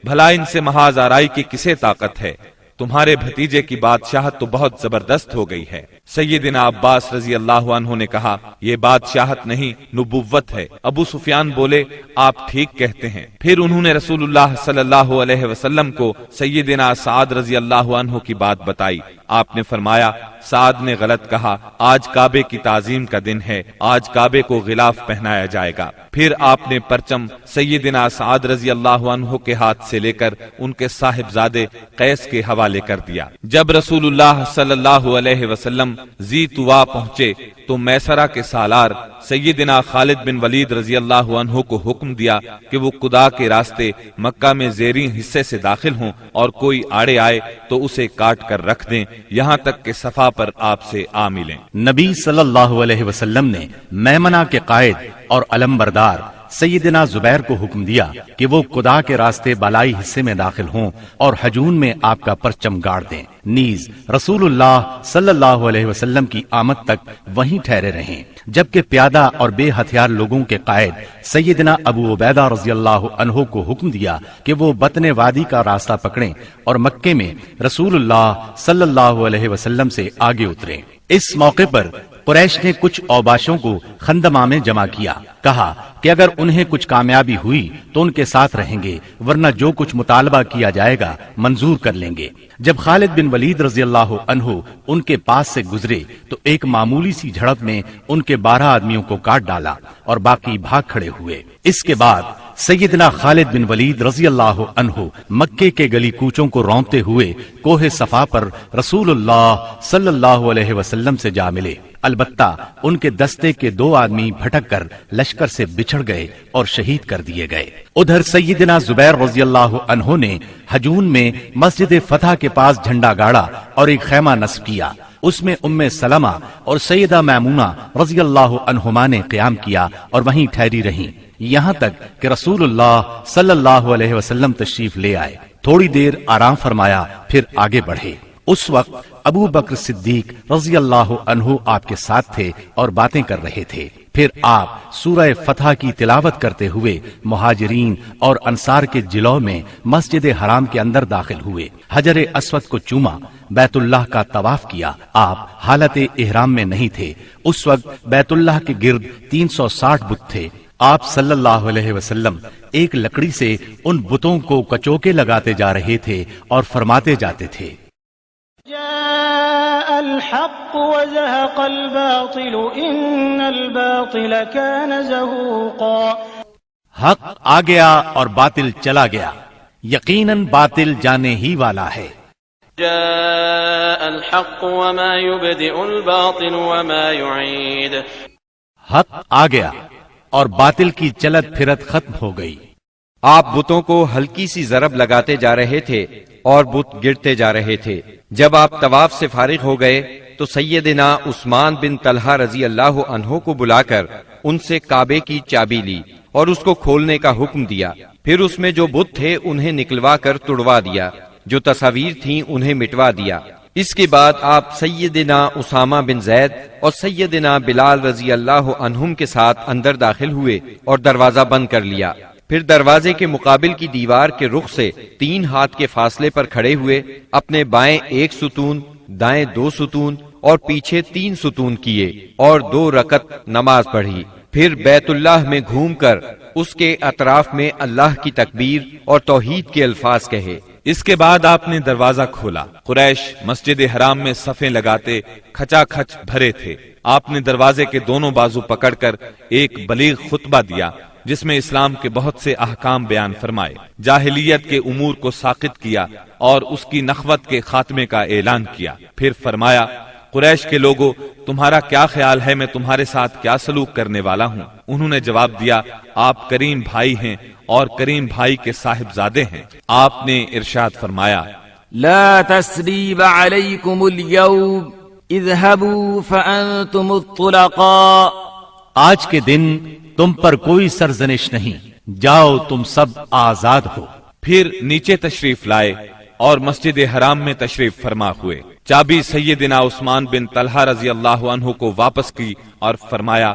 Speaker 3: بھلا ان سے محاذ آرائی کی کسے طاقت ہے؟ تمہارے بھتیجے کی بادشاہت تو بہت زبردست ہو گئی ہے۔ سیدنا عباس رضی اللہ عنہ نے کہا یہ بادشاہت نہیں، نبوت ہے۔ ابو سفیان بولے آپ ٹھیک کہتے ہیں۔ پھر انہوں نے رسول اللہ صلی اللہ علیہ وسلم کو سیدنا سعد رضی اللہ عنہ کی بات بتائی۔ آپ نے فرمایا سعد نے غلط کہا، آج کعبے کی تعظیم کا دن ہے، آج کعبے کو غلاف پہنایا جائے گا۔ پھر آپ نے پرچم سیدنا سعد رضی اللہ عنہ کے ہاتھ سے لے کر ان کے صاحبزادے قیس کے حوالے کر دیا۔ جب رسول اللہ صلی اللہ علیہ وسلم ذی طوا پہنچے تو میسرہ کے سالار سیدنا خالد بن ولید رضی اللہ عنہ کو حکم دیا کہ وہ قدا کے راستے مکہ میں زیریں حصے سے داخل ہوں اور کوئی آڑے آئے تو اسے کاٹ کر رکھ دیں یہاں تک کہ صفا پر آپ سے آ ملیں۔
Speaker 1: نبی صلی اللہ علیہ وسلم نے میمنہ کے قائد اور علمبردار سیدنا زبیر کو حکم دیا کہ وہ قدا کے راستے بالائی حصے میں داخل ہوں اور حجون میں آپ کا پرچم گاڑ دیں، نیز رسول اللہ صلی اللہ علیہ وسلم کی آمد تک وہیں ٹھہرے رہیں، جبکہ پیادہ اور بے ہتھیار لوگوں کے قائد سیدنا ابو عبیدہ رضی اللہ عنہ کو حکم دیا کہ وہ بطن وادی کا راستہ پکڑیں اور مکے میں رسول اللہ صلی اللہ علیہ وسلم سے آگے اتریں۔ اس موقع پر قریش نے کچھ اوباشوں کو خندمہ میں جمع کیا، کہا کہ اگر انہیں کچھ کامیابی ہوئی تو ان کے ساتھ رہیں گے، ورنہ جو کچھ مطالبہ کیا جائے گا منظور کر لیں گے۔ جب خالد بن ولید رضی اللہ عنہ ان کے پاس سے گزرے تو ایک معمولی سی جھڑپ میں ان کے 12 آدمیوں کو کاٹ ڈالا اور باقی بھاگ کھڑے ہوئے۔ اس کے بعد سیدنا خالد بن ولید رضی اللہ عنہ مکے کے گلی کوچوں کو رونتے ہوئے کوہ صفا پر رسول اللہ صلی اللہ علیہ وسلم سے جا ملے۔ البتہ ان کے دستے کے 2 آدمی بھٹک کر لشکر سے بچھڑ گئے اور شہید کر دیے گئے۔ ادھر سیدنا زبیر رضی اللہ عنہ نے حجون میں مسجد فتح کے پاس جھنڈا گاڑا اور ایک خیمہ نصب کیا، اس میں ام سلمہ اور سیدہ میمونہ رضی اللہ عنہما نے قیام کیا اور وہیں ٹھہری رہیں یہاں تک کہ رسول اللہ صلی اللہ علیہ وسلم تشریف لے آئے۔ تھوڑی دیر آرام فرمایا پھر آگے بڑھے۔ اس وقت ابو بکر صدیق رضی اللہ عنہ آپ کے ساتھ تھے اور باتیں کر رہے تھے۔ پھر آپ سورہ فتح کی تلاوت کرتے ہوئے مہاجرین اور انصار کے جلوہ میں مسجد حرام کے اندر داخل ہوئے، حجر اسود کو چوما، بیت اللہ کا طواف کیا۔ آپ حالت احرام میں نہیں تھے، اس وقت بیت اللہ کے گرد 360 بت تھے۔ آپ صلی اللہ علیہ وسلم ایک لکڑی سے ان بتوں کو کچوکے لگاتے جا رہے تھے اور فرماتے جاتے تھے
Speaker 5: جاء الحق وزهق الباطل ان الباطل كان زهوقا،
Speaker 1: حق آ گیا اور باطل چلا گیا، یقیناً باطل جانے ہی والا ہے۔
Speaker 6: جاء الحق وما يبدئ الباطل وما يعيد،
Speaker 1: حق آ گیا اور باطل کی چلت پھرت ختم ہو گئی۔
Speaker 2: آپ بتوں کو ہلکی سی ضرب لگاتے جا رہے تھے اور بت گرتے جا رہے تھے۔ جب آپ طواف سے فارغ ہو گئے تو سیدنا عثمان بن طلحہ رضی اللہ عنہ کو بلا کر ان سے کعبے کی چابی لی اور اس کو کھولنے کا حکم دیا۔ پھر اس میں جو بت تھے انہیں نکلوا کر توڑوا دیا، جو تصاویر تھیں انہیں مٹوا دیا۔ اس کے بعد آپ سیدنا اسامہ بن زید اور سیدنا بلال رضی اللہ عنہم کے ساتھ اندر داخل ہوئے اور دروازہ بند کر لیا۔ پھر دروازے کے مقابل کی دیوار کے رخ سے 3 ہاتھ کے فاصلے پر کھڑے ہوئے اپنے بائیں 1 ستون، دائیں 2 ستون اور پیچھے 3 ستون کیے اور 2 رکعت نماز پڑھی۔ پھر بیت اللہ میں گھوم کر اس کے اطراف میں اللہ کی تکبیر اور توحید کے الفاظ کہے۔
Speaker 3: اس کے بعد آپ نے دروازہ کھولا۔ قریش مسجد حرام میں صفیں لگاتے کھچا کھچ بھرے تھے۔ آپ نے دروازے کے دونوں بازو پکڑ کر ایک بلیغ خطبہ دیا، جس میں اسلام کے بہت سے احکام بیان فرمائے، جاہلیت کے امور کو ساقط کیا اور اس کی نخوت کے خاتمے کا اعلان کیا۔ پھر فرمایا، قریش کے لوگوں، تمہارا کیا خیال ہے میں تمہارے ساتھ کیا سلوک کرنے والا ہوں؟ انہوں نے جواب دیا، آپ کریم بھائی ہیں اور کریم بھائی کے صاحبزادے ہیں۔ آپ نے ارشاد فرمایا،
Speaker 4: لا تسریب علیکم اليوم اذهبوا فانتم الطلقاء،
Speaker 1: آج کے دن تم پر کوئی سرزنش نہیں، جاؤ تم سب آزاد ہو۔
Speaker 3: پھر نیچے تشریف لائے اور مسجد حرام میں تشریف فرما ہوئے۔ چابی سیدنا عثمان بن طلحہ رضی اللہ عنہ کو واپس کی اور فرمایا،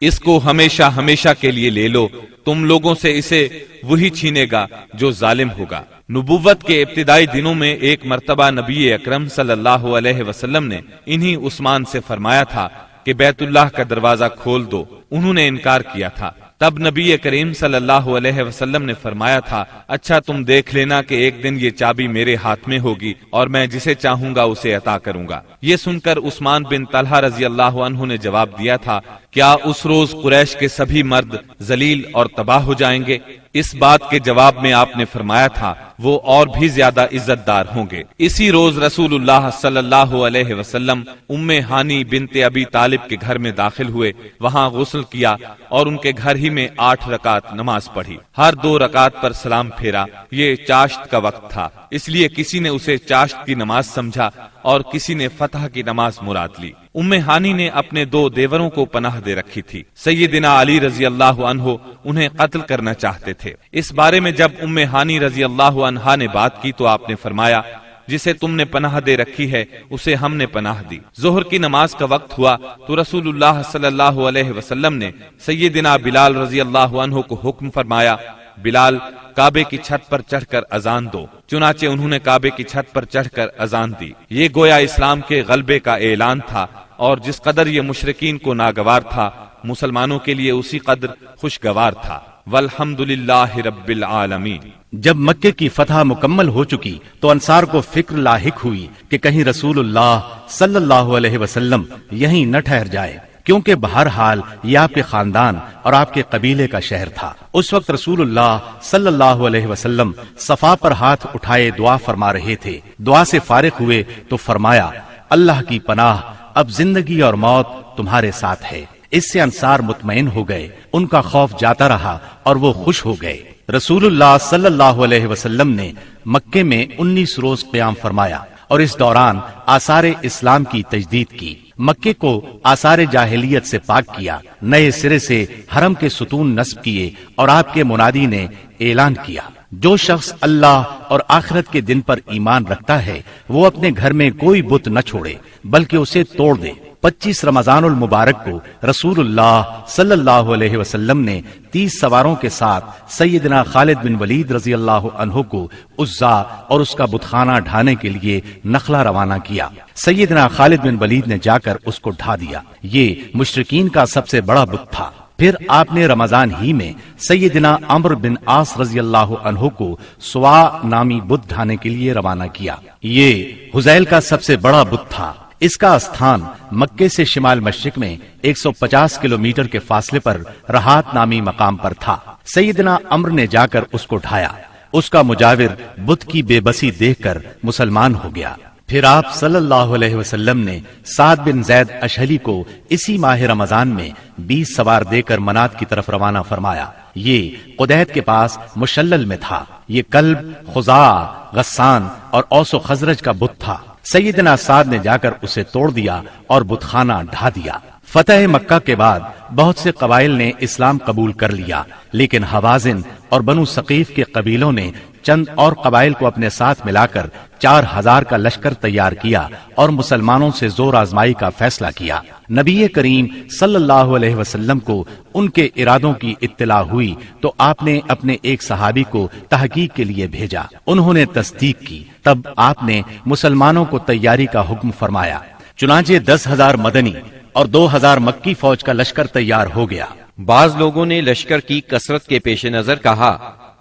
Speaker 3: اس کو ہمیشہ ہمیشہ کے لیے لے لو، تم لوگوں سے اسے وہی چھینے گا جو ظالم ہوگا۔ نبوت کے ابتدائی دنوں میں ایک مرتبہ نبی اکرم صلی اللہ علیہ وسلم نے انہی عثمان سے فرمایا تھا کہ بیت اللہ کا دروازہ کھول دو، انہوں نے انکار کیا تھا۔ تب نبی کریم صلی اللہ علیہ وسلم نے فرمایا تھا، اچھا تم دیکھ لینا کہ ایک دن یہ چابی میرے ہاتھ میں ہوگی اور میں جسے چاہوں گا اسے عطا کروں گا۔ یہ سن کر عثمان بن طلحہ رضی اللہ عنہ نے جواب دیا تھا، کیا اس روز قریش کے سبھی مرد ذلیل اور تباہ ہو جائیں گے؟ اس بات کے جواب میں آپ نے فرمایا تھا، وہ اور بھی زیادہ عزت دار ہوں گے۔ اسی روز رسول اللہ صلی اللہ علیہ وسلم ام ہانی بنت ابی طالب کے گھر میں داخل ہوئے، وہاں غسل کیا اور ان کے گھر ہی میں 8 رکعت نماز پڑھی۔ ہر 2 رکعت پر سلام پھیرا۔ یہ چاشت کا وقت تھا، اس لیے کسی نے اسے چاشت کی نماز سمجھا اور کسی نے فتح کی نماز مراد لی۔ ام ہانی نے اپنے 2 دیوروں کو پناہ دے رکھی تھی۔ سیدنا علی رضی اللہ عنہ انہیں قتل کرنا چاہتے تھے۔ اس بارے میں جب ام ہانی رضی اللہ عنہا نے بات کی تو آپ نے فرمایا، جسے تم نے پناہ دے رکھی ہے اسے ہم نے پناہ دی۔ ظہر کی نماز کا وقت ہوا تو رسول اللہ صلی اللہ علیہ وسلم نے سیدنا بلال رضی اللہ عنہ کو حکم فرمایا، بلال کعبے کی چھت پر چڑھ کر اذان دو۔ چنانچہ انہوں نے کعبے کی چھت پر چڑھ کر اذان دی۔ یہ گویا اسلام کے غلبے کا اعلان تھا، اور جس قدر یہ مشرکین کو ناگوار تھا، مسلمانوں کے لیے اسی قدر خوشگوار تھا۔ والحمدللہ رب العالمین۔
Speaker 1: جب مکے کی فتح مکمل ہو چکی تو انصار کو فکر لاحق ہوئی کہ کہیں رسول اللہ صلی اللہ علیہ وسلم یہیں نہ ٹھہر جائے، کیونکہ بہرحال یہ آپ کے خاندان اور آپ کے قبیلے کا شہر تھا۔ اس وقت رسول اللہ صلی اللہ علیہ وسلم صفا پر ہاتھ اٹھائے دعا فرما رہے تھے۔ دعا سے فارغ ہوئے تو فرمایا، اللہ کی پناہ، اب زندگی اور موت تمہارے ساتھ ہے۔ اس سے انصار مطمئن ہو گئے، ان کا خوف جاتا رہا اور وہ خوش ہو گئے۔ رسول اللہ صلی اللہ علیہ وسلم نے مکے میں 19 روز قیام فرمایا اور اس دوران آثار اسلام کی تجدید کی۔ مکے کو آثار جاہلیت سے پاک کیا، نئے سرے سے حرم کے ستون نصب کیے اور آپ کے منادی نے اعلان کیا، جو شخص اللہ اور آخرت کے دن پر ایمان رکھتا ہے وہ اپنے گھر میں کوئی بت نہ چھوڑے بلکہ اسے توڑ دے۔ 25 رمضان المبارک کو رسول اللہ صلی اللہ علیہ وسلم نے 30 سواروں کے ساتھ سیدنا خالد بن ولید رضی اللہ عنہ کو عزا اور اس کا بتخانہ ڈھانے کے لیے نخلا روانہ کیا۔ سیدنا خالد بن ولید نے جا کر اس کو ڈھا دیا۔ یہ مشرکین کا سب سے بڑا بت تھا۔ پھر آپ نے رمضان ہی میں سیدنا عمرو بن عاص رضی اللہ عنہ کو سوا نامی بت ڈھانے کے لیے روانہ کیا۔ یہ حزیل کا سب سے بڑا بت تھا۔ اس کا استھان مکے سے شمال مشرق میں 150 کلومیٹر کے فاصلے پر رہات نامی مقام پر تھا۔ سیدنا عمرو نے جا کر اس کو ڈھایا۔ اس کا مجاور بت کی بے بسی دیکھ کر مسلمان ہو گیا۔ پھر آپ صلی اللہ علیہ وسلم نے سعد بن زید اشہلی کو اسی ماہ رمضان میں 20 سوار دے کر منات کی طرف روانہ فرمایا۔ یہ قدیت کے پاس مشلل میں تھا۔ یہ کلب، خزاع، غسان اور اوس و خزرج کا بت تھا۔ سیدنا سعد نے جا کر اسے توڑ دیا اور بت خانہ ڈھا دیا۔ فتح مکہ کے بعد بہت سے قبائل نے اسلام قبول کر لیا، لیکن حوازن اور بنو ثقیف کے قبیلوں نے چند اور قبائل کو اپنے ساتھ ملا کر 4000 کا لشکر تیار کیا اور مسلمانوں سے زور آزمائی کا فیصلہ کیا۔ نبی کریم صلی اللہ علیہ وسلم کو ان کے ارادوں کی اطلاع ہوئی تو آپ نے اپنے ایک صحابی کو تحقیق کے لیے بھیجا۔ انہوں نے تصدیق کی، تب آپ نے مسلمانوں کو تیاری کا حکم فرمایا۔ چنانچہ 10,000 مدنی اور 2,000 مکی فوج کا لشکر تیار ہو گیا۔
Speaker 2: بعض لوگوں نے لشکر کی کثرت کے پیش نظر کہا،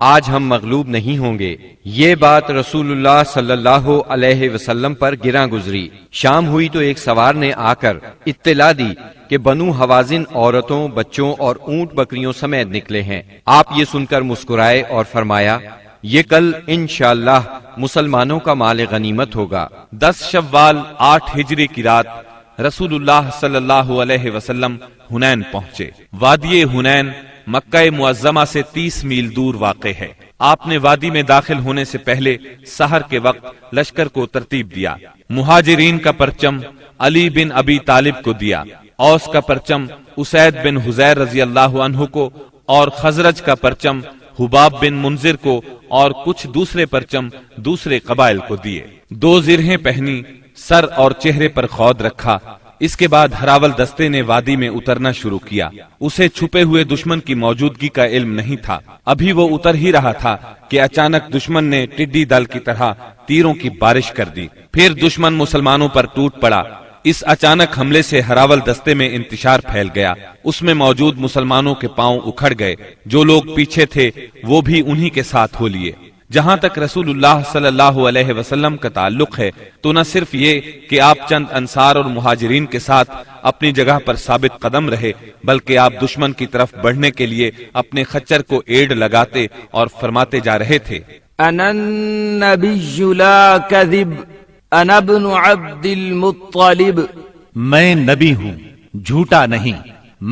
Speaker 2: آج ہم مغلوب نہیں ہوں گے۔ یہ بات رسول اللہ صلی اللہ علیہ وسلم پر گراں گزری۔ شام ہوئی تو ایک سوار نے آ کر اطلاع دی کہ بنو حوازن عورتوں، بچوں اور اونٹ بکریوں سمیت نکلے ہیں۔ آپ یہ سن کر مسکرائے اور فرمایا، یہ کل انشاءاللہ مسلمانوں کا مال غنیمت ہوگا۔
Speaker 3: 10 شوال 8 ہجری کی رات رسول اللہ صلی اللہ علیہ وسلم حنین پہنچے۔ وادی حنین مکہ معظمہ سے 30 میل دور واقع ہے۔ آپ نے وادی میں داخل ہونے سے پہلے سحر کے وقت لشکر کو ترتیب دیا۔ مہاجرین کا پرچم علی بن ابی طالب کو دیا، اوس کا پرچم اسید بن حزیر رضی اللہ عنہ کو، اور خزرج کا پرچم حباب بن منذر کو، اور کچھ دوسرے پرچم دوسرے قبائل کو دیے۔ 2 زرہیں پہنی، سر اور چہرے پر خود رکھا۔ اس کے بعد ہراول دستے نے وادی میں اترنا شروع کیا۔ اسے چھپے ہوئے دشمن کی موجودگی کا علم نہیں تھا۔ ابھی وہ اتر ہی رہا تھا کہ اچانک دشمن نے ٹڈی دل کی طرح تیروں کی بارش کر دی۔ پھر دشمن مسلمانوں پر ٹوٹ پڑا۔ اس اچانک حملے سے ہراول دستے میں انتشار پھیل گیا۔ اس میں موجود مسلمانوں کے پاؤں اکھڑ گئے۔ جو لوگ پیچھے تھے وہ بھی انہی کے ساتھ ہو لیے۔ جہاں تک رسول اللہ صلی اللہ علیہ وسلم کا تعلق ہے تو نہ صرف یہ کہ آپ چند انصار اور مہاجرین کے ساتھ اپنی جگہ پر ثابت قدم رہے، بلکہ آپ دشمن کی طرف بڑھنے کے لیے اپنے خچر کو ایڑ لگاتے اور فرماتے جا رہے تھے،
Speaker 4: انا النبی لا کذب انا ابن عبد المطلب،
Speaker 1: میں نبی ہوں، جھوٹا نہیں،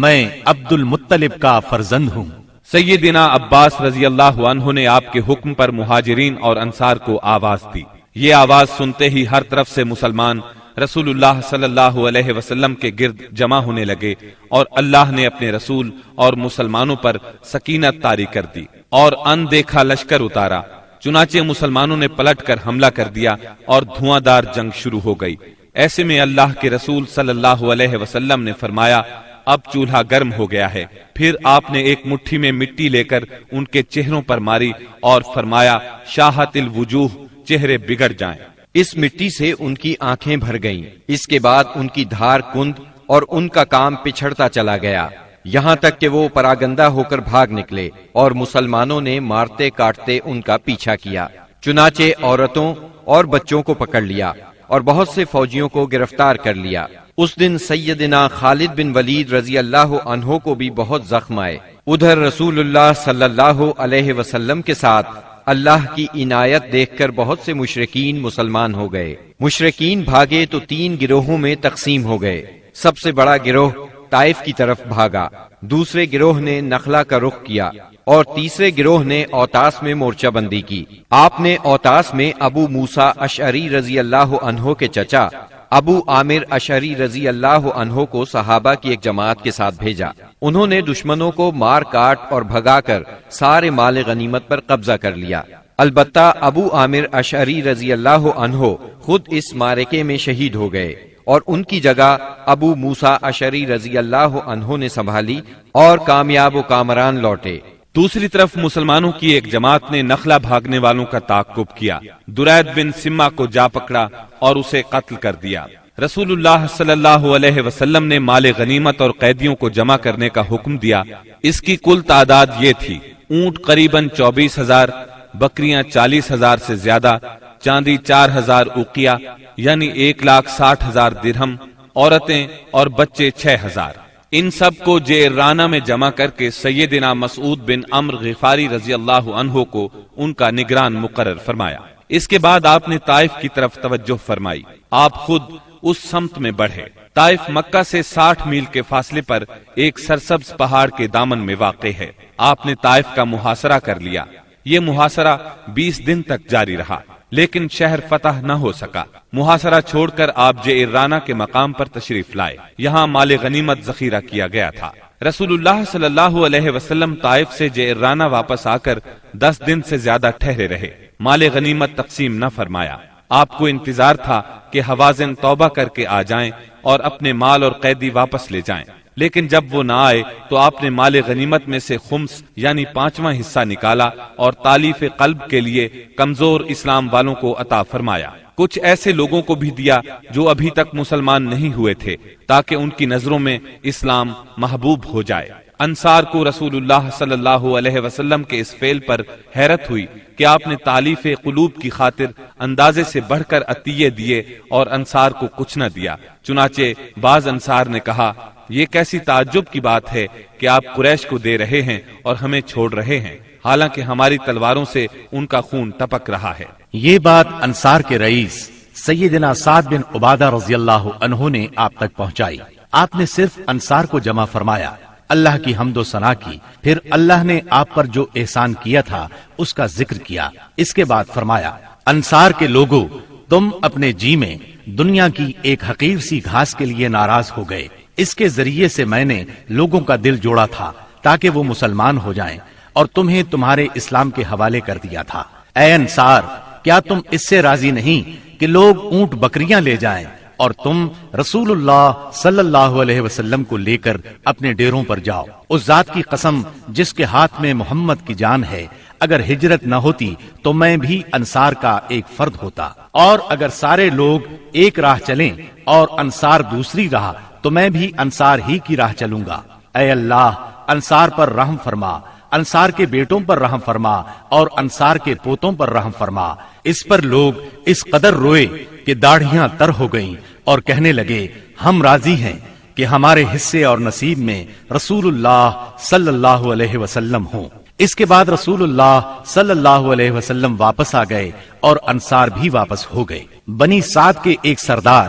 Speaker 1: میں عبد المطلب کا فرزند ہوں۔
Speaker 3: سیدنا عباس رضی اللہ عنہ نے آپ کے حکم پر مہاجرین اور انصار کو آواز دی۔ یہ آواز سنتے ہی ہر طرف سے مسلمان رسول اللہ صلی اللہ علیہ وسلم کے گرد جمع ہونے لگے، اور اللہ نے اپنے رسول اور مسلمانوں پر سکینت طاری کر دی اور ان دیکھا لشکر اتارا۔ چنانچہ مسلمانوں نے پلٹ کر حملہ کر دیا اور دھواں دار جنگ شروع ہو گئی۔ ایسے میں اللہ کے رسول صلی اللہ علیہ وسلم نے فرمایا، اب چولہا گرم ہو گیا ہے۔ پھر آپ نے ایک مٹھی میں مٹی لے کر ان کے چہروں پر ماری اور فرمایا، شاہت الوجوہ، چہرے بگڑ جائیں۔
Speaker 2: اس مٹی سے ان کی آنکھیں بھر گئیں۔ اس کے بعد ان کی دھار کند اور ان کا کام پچھڑتا چلا گیا، یہاں تک کہ وہ پراگندہ ہو کر بھاگ نکلے، اور مسلمانوں نے مارتے کاٹتے ان کا پیچھا کیا۔ چنانچہ عورتوں اور بچوں کو پکڑ لیا اور بہت سے فوجیوں کو گرفتار کر لیا۔ اس دن سیدنا خالد بن ولید رضی اللہ عنہ کو بھی بہت زخم آئے۔ ادھر رسول اللہ صلی اللہ علیہ وسلم کے ساتھ اللہ کی عنایت دیکھ کر بہت سے مشرکین مسلمان ہو گئے۔ مشرکین بھاگے تو 3 گروہوں میں تقسیم ہو گئے۔ سب سے بڑا گروہ طائف کی طرف بھاگا، دوسرے گروہ نے نخلا کا رخ کیا، اور تیسرے گروہ نے اوتاس میں مورچہ بندی کی۔ آپ نے اوتاس میں ابو موسیٰ اشعری رضی اللہ عنہ کے چچا ابو عامر اشعری رضی اللہ عنہ کو صحابہ کی ایک جماعت کے ساتھ بھیجا۔ انہوں نے دشمنوں کو مار کاٹ اور بھگا کر سارے مال غنیمت پر قبضہ کر لیا۔ البتہ ابو عامر اشعری رضی اللہ عنہ خود اس معرکے میں شہید ہو گئے، اور ان کی جگہ ابو موسیٰ اشعری رضی اللہ عنہ نے سنبھالی اور کامیاب و کامران لوٹے۔
Speaker 3: دوسری طرف مسلمانوں کی ایک جماعت نے نخلا بھاگنے والوں کا تعاقب کیا، درید بن سما کو جا پکڑا اور اسے قتل کر دیا۔ رسول اللہ صلی اللہ علیہ وسلم نے مال غنیمت اور قیدیوں کو جمع کرنے کا حکم دیا۔ اس کی کل تعداد یہ تھی، اونٹ قریباً 24,000، بکریاں 40,000 سے زیادہ، چاندی 4,000 اوقیہ یعنی 1,60,000 درہم، عورتیں اور بچے 6,000۔ ان سب کو جعرانہ میں جمع کر کے سیدنا مسعود بن عمرو غفاری رضی اللہ عنہ کو ان کا نگران مقرر فرمایا۔ اس کے بعد آپ نے طائف کی طرف توجہ فرمائی۔ آپ خود اس سمت میں بڑھے۔ طائف مکہ سے 60 میل کے فاصلے پر ایک سرسبز پہاڑ کے دامن میں واقع ہے۔ آپ نے طائف کا محاصرہ کر لیا۔ یہ محاصرہ 20 دن تک جاری رہا، لیکن شہر فتح نہ ہو سکا۔ محاصرہ چھوڑ کر آپ جعرانہ کے مقام پر تشریف لائے۔ یہاں مال غنیمت ذخیرہ کیا گیا تھا۔ رسول اللہ صلی اللہ علیہ وسلم طائف سے جعرانہ واپس آ کر 10 دن سے زیادہ ٹھہرے رہے۔ مال غنیمت تقسیم نہ فرمایا۔ آپ کو انتظار تھا کہ حوازن توبہ کر کے آ جائیں اور اپنے مال اور قیدی واپس لے جائیں، لیکن جب وہ نہ آئے تو آپ نے مال غنیمت میں سے خمس یعنی 5واں حصہ نکالا اور تالیف قلب کے لیے کمزور اسلام والوں کو عطا فرمایا۔ کچھ ایسے لوگوں کو بھی دیا جو ابھی تک مسلمان نہیں ہوئے تھے، تاکہ ان کی نظروں میں اسلام محبوب ہو جائے۔ انصار کو رسول اللہ صلی اللہ علیہ وسلم کے اس فعل پر حیرت ہوئی کہ آپ نے تالیف قلوب کی خاطر اندازے سے بڑھ کر عطیے دیے اور انصار کو کچھ نہ دیا۔ چنانچہ بعض انصار نے کہا یہ کیسی تعجب کی بات ہے کہ آپ قریش کو دے رہے ہیں اور ہمیں چھوڑ رہے ہیں، حالانکہ ہماری تلواروں سے ان کا خون ٹپک رہا ہے۔
Speaker 1: یہ بات انصار کے رئیس سیدنا سعد بن عبادہ رضی اللہ عنہ نے آپ تک پہنچائی۔ آپ نے صرف انصار کو جمع فرمایا، اللہ کی حمد و ثنا کی، پھر اللہ نے آپ پر جو احسان کیا تھا اس کا ذکر کیا۔ اس کے بعد فرمایا، انصار کے لوگوں، تم اپنے جی میں دنیا کی ایک حقیر سی گھاس کے لیے ناراض ہو گئے۔ اس کے ذریعے سے میں نے لوگوں کا دل جوڑا تھا تاکہ وہ مسلمان ہو جائیں، اور تمہیں تمہارے اسلام کے حوالے کر دیا تھا۔ اے انصار، کیا تم اس سے راضی نہیں کہ لوگ اونٹ بکریاں لے جائیں اور تم رسول اللہ صلی اللہ علیہ وسلم کو لے کر اپنے ڈیروں پر جاؤ؟ اس ذات کی قسم جس کے ہاتھ میں محمد کی جان ہے، اگر ہجرت نہ ہوتی تو میں بھی انصار کا ایک فرد ہوتا، اور اگر سارے لوگ ایک راہ چلیں اور انصار دوسری راہ تو میں بھی انصار ہی کی راہ چلوں گا۔ اے اللہ، انصار پر رحم فرما، انصار کے بیٹوں پر رحم فرما اور انصار کے پوتوں پر رحم فرما۔ اس پر لوگ اس قدر روئے کہ داڑھیاں تر ہو گئیں اور کہنے لگے، ہم راضی ہیں کہ ہمارے حصے اور نصیب میں رسول اللہ صلی اللہ علیہ وسلم ہوں۔ اس کے بعد رسول اللہ صلی اللہ علیہ وسلم واپس آ گئے اور انصار بھی واپس ہو گئے۔ بنی سعد کے ایک سردار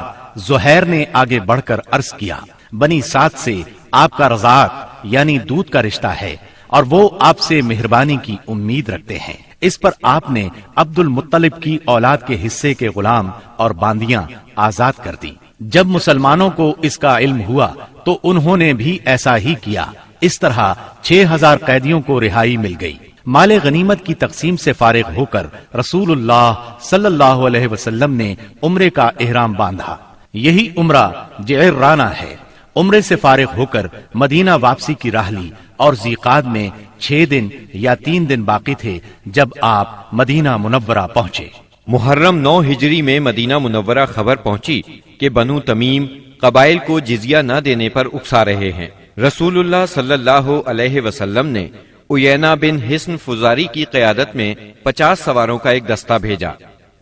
Speaker 1: زہیر نے آگے بڑھ کر عرض کیا، بنی سعد سے آپ کا رضاعت یعنی دودھ کا رشتہ ہے اور وہ آپ سے مہربانی کی امید رکھتے ہیں۔ اس پر آپ نے عبد المطلب کی اولاد کے حصے کے غلام اور باندیاں آزاد کر دی۔ جب مسلمانوں کو اس کا علم ہوا تو انہوں نے بھی ایسا ہی کیا۔ اس طرح 6000 قیدیوں کو رہائی مل گئی۔ مال غنیمت کی تقسیم سے فارغ ہو کر رسول اللہ صلی اللہ علیہ وسلم نے عمرے کا احرام باندھا۔ یہی عمرہ جعرانہ ہے۔ عمرے سے فارغ ہو کر مدینہ واپسی کی راہ لی اور ذیقعد میں 6 دن یا 3 دن باقی تھے جب آپ مدینہ منورہ پہنچے۔
Speaker 2: محرم 9 ہجری میں مدینہ منورہ خبر پہنچی کہ بنو تمیم قبائل کو جزیہ نہ دینے پر اکسا رہے ہیں۔ رسول اللہ صلی اللہ علیہ وسلم نے عیینہ بن حصن فزاری کی قیادت میں 50 سواروں کا ایک دستہ بھیجا۔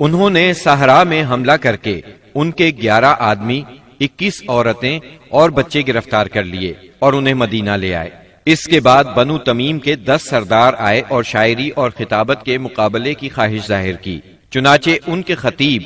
Speaker 2: انہوں نے صحرا میں حملہ کر کے ان کے 11 آدمی، 21 عورتیں اور بچے گرفتار کر لیے اور انہیں مدینہ لے آئے۔ اس کے بعد بنو تمیم کے 10 سردار آئے اور شاعری اور خطابت کے مقابلے کی خواہش ظاہر کی۔ چنانچہ ان کے خطیب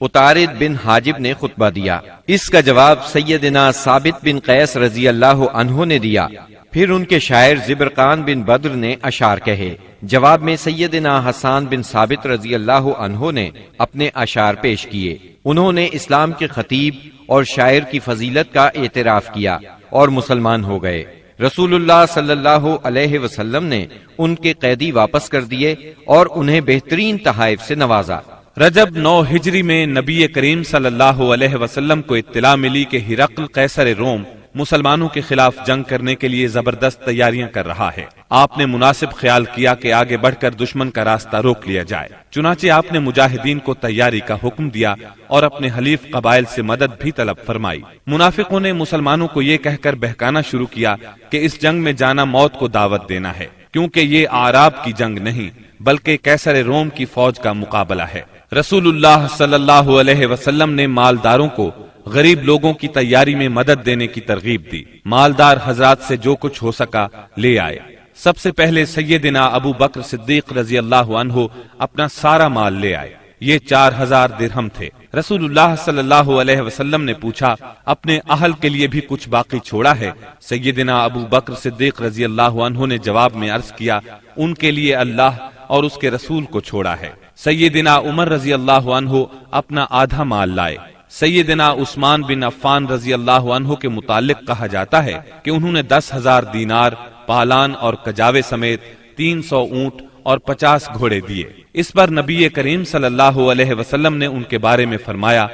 Speaker 2: اتارد بن حاجب نے خطبہ دیا۔ اس کا جواب سیدنا ثابت بن قیس رضی اللہ عنہ نے دیا۔ پھر ان کے شاعر زبرقان بن بدر نے اشعار کہے۔ جواب میں سیدنا حسان بن ثابت رضی اللہ عنہ نے اپنے اشعار پیش کیے۔ انہوں نے اسلام کے خطیب اور شاعر کی فضیلت کا اعتراف کیا اور مسلمان ہو گئے۔ رسول اللہ صلی اللہ علیہ وسلم نے ان کے قیدی واپس کر دیے اور انہیں بہترین تحائف سے نوازا۔
Speaker 3: رجب 9 ہجری میں نبی کریم صلی اللہ علیہ وسلم کو اطلاع ملی کہ ہرقل قیصر روم مسلمانوں کے خلاف جنگ کرنے کے لیے زبردست تیاریاں کر رہا ہے۔ آپ نے مناسب خیال کیا کہ آگے بڑھ کر دشمن کا راستہ روک لیا جائے۔ چنانچہ آپ نے مجاہدین کو تیاری کا حکم دیا اور اپنے حلیف قبائل سے مدد بھی طلب فرمائی۔ منافقوں نے مسلمانوں کو یہ کہہ کر بہکانا شروع کیا کہ اس جنگ میں جانا موت کو دعوت دینا ہے، کیونکہ یہ اعراب کی جنگ نہیں بلکہ قیصر روم کی فوج کا مقابلہ ہے۔ رسول اللہ صلی اللہ علیہ وسلم نے مالداروں کو غریب لوگوں کی تیاری میں مدد دینے کی ترغیب دی۔ مالدار حضرات سے جو کچھ ہو سکا لے آئے۔ سب سے پہلے سیدنا ابو بکر صدیق رضی اللہ عنہ اپنا سارا مال لے آئے۔ یہ 4000 درہم تھے۔ رسول اللہ صلی اللہ علیہ وسلم نے پوچھا، اپنے اہل کے لیے بھی کچھ باقی چھوڑا ہے؟ سیدنا ابو بکر صدیق رضی اللہ عنہ نے جواب میں عرض کیا، ان کے لیے اللہ اور اس کے رسول کو چھوڑا ہے۔ سیدنا عمر رضی اللہ عنہ اپنا آدھا مال لائے۔ سیدنا عثمان بن عفان رضی اللہ عنہ کے متعلق کہا جاتا ہے کہ انہوں نے 10,000 دینار، پالان اور کجاوے سمیت 300 اونٹ اور 50 گھوڑے دیے۔ اس پر نبی کریم صلی اللہ علیہ وسلم نے ان کے بارے میں فرمایا،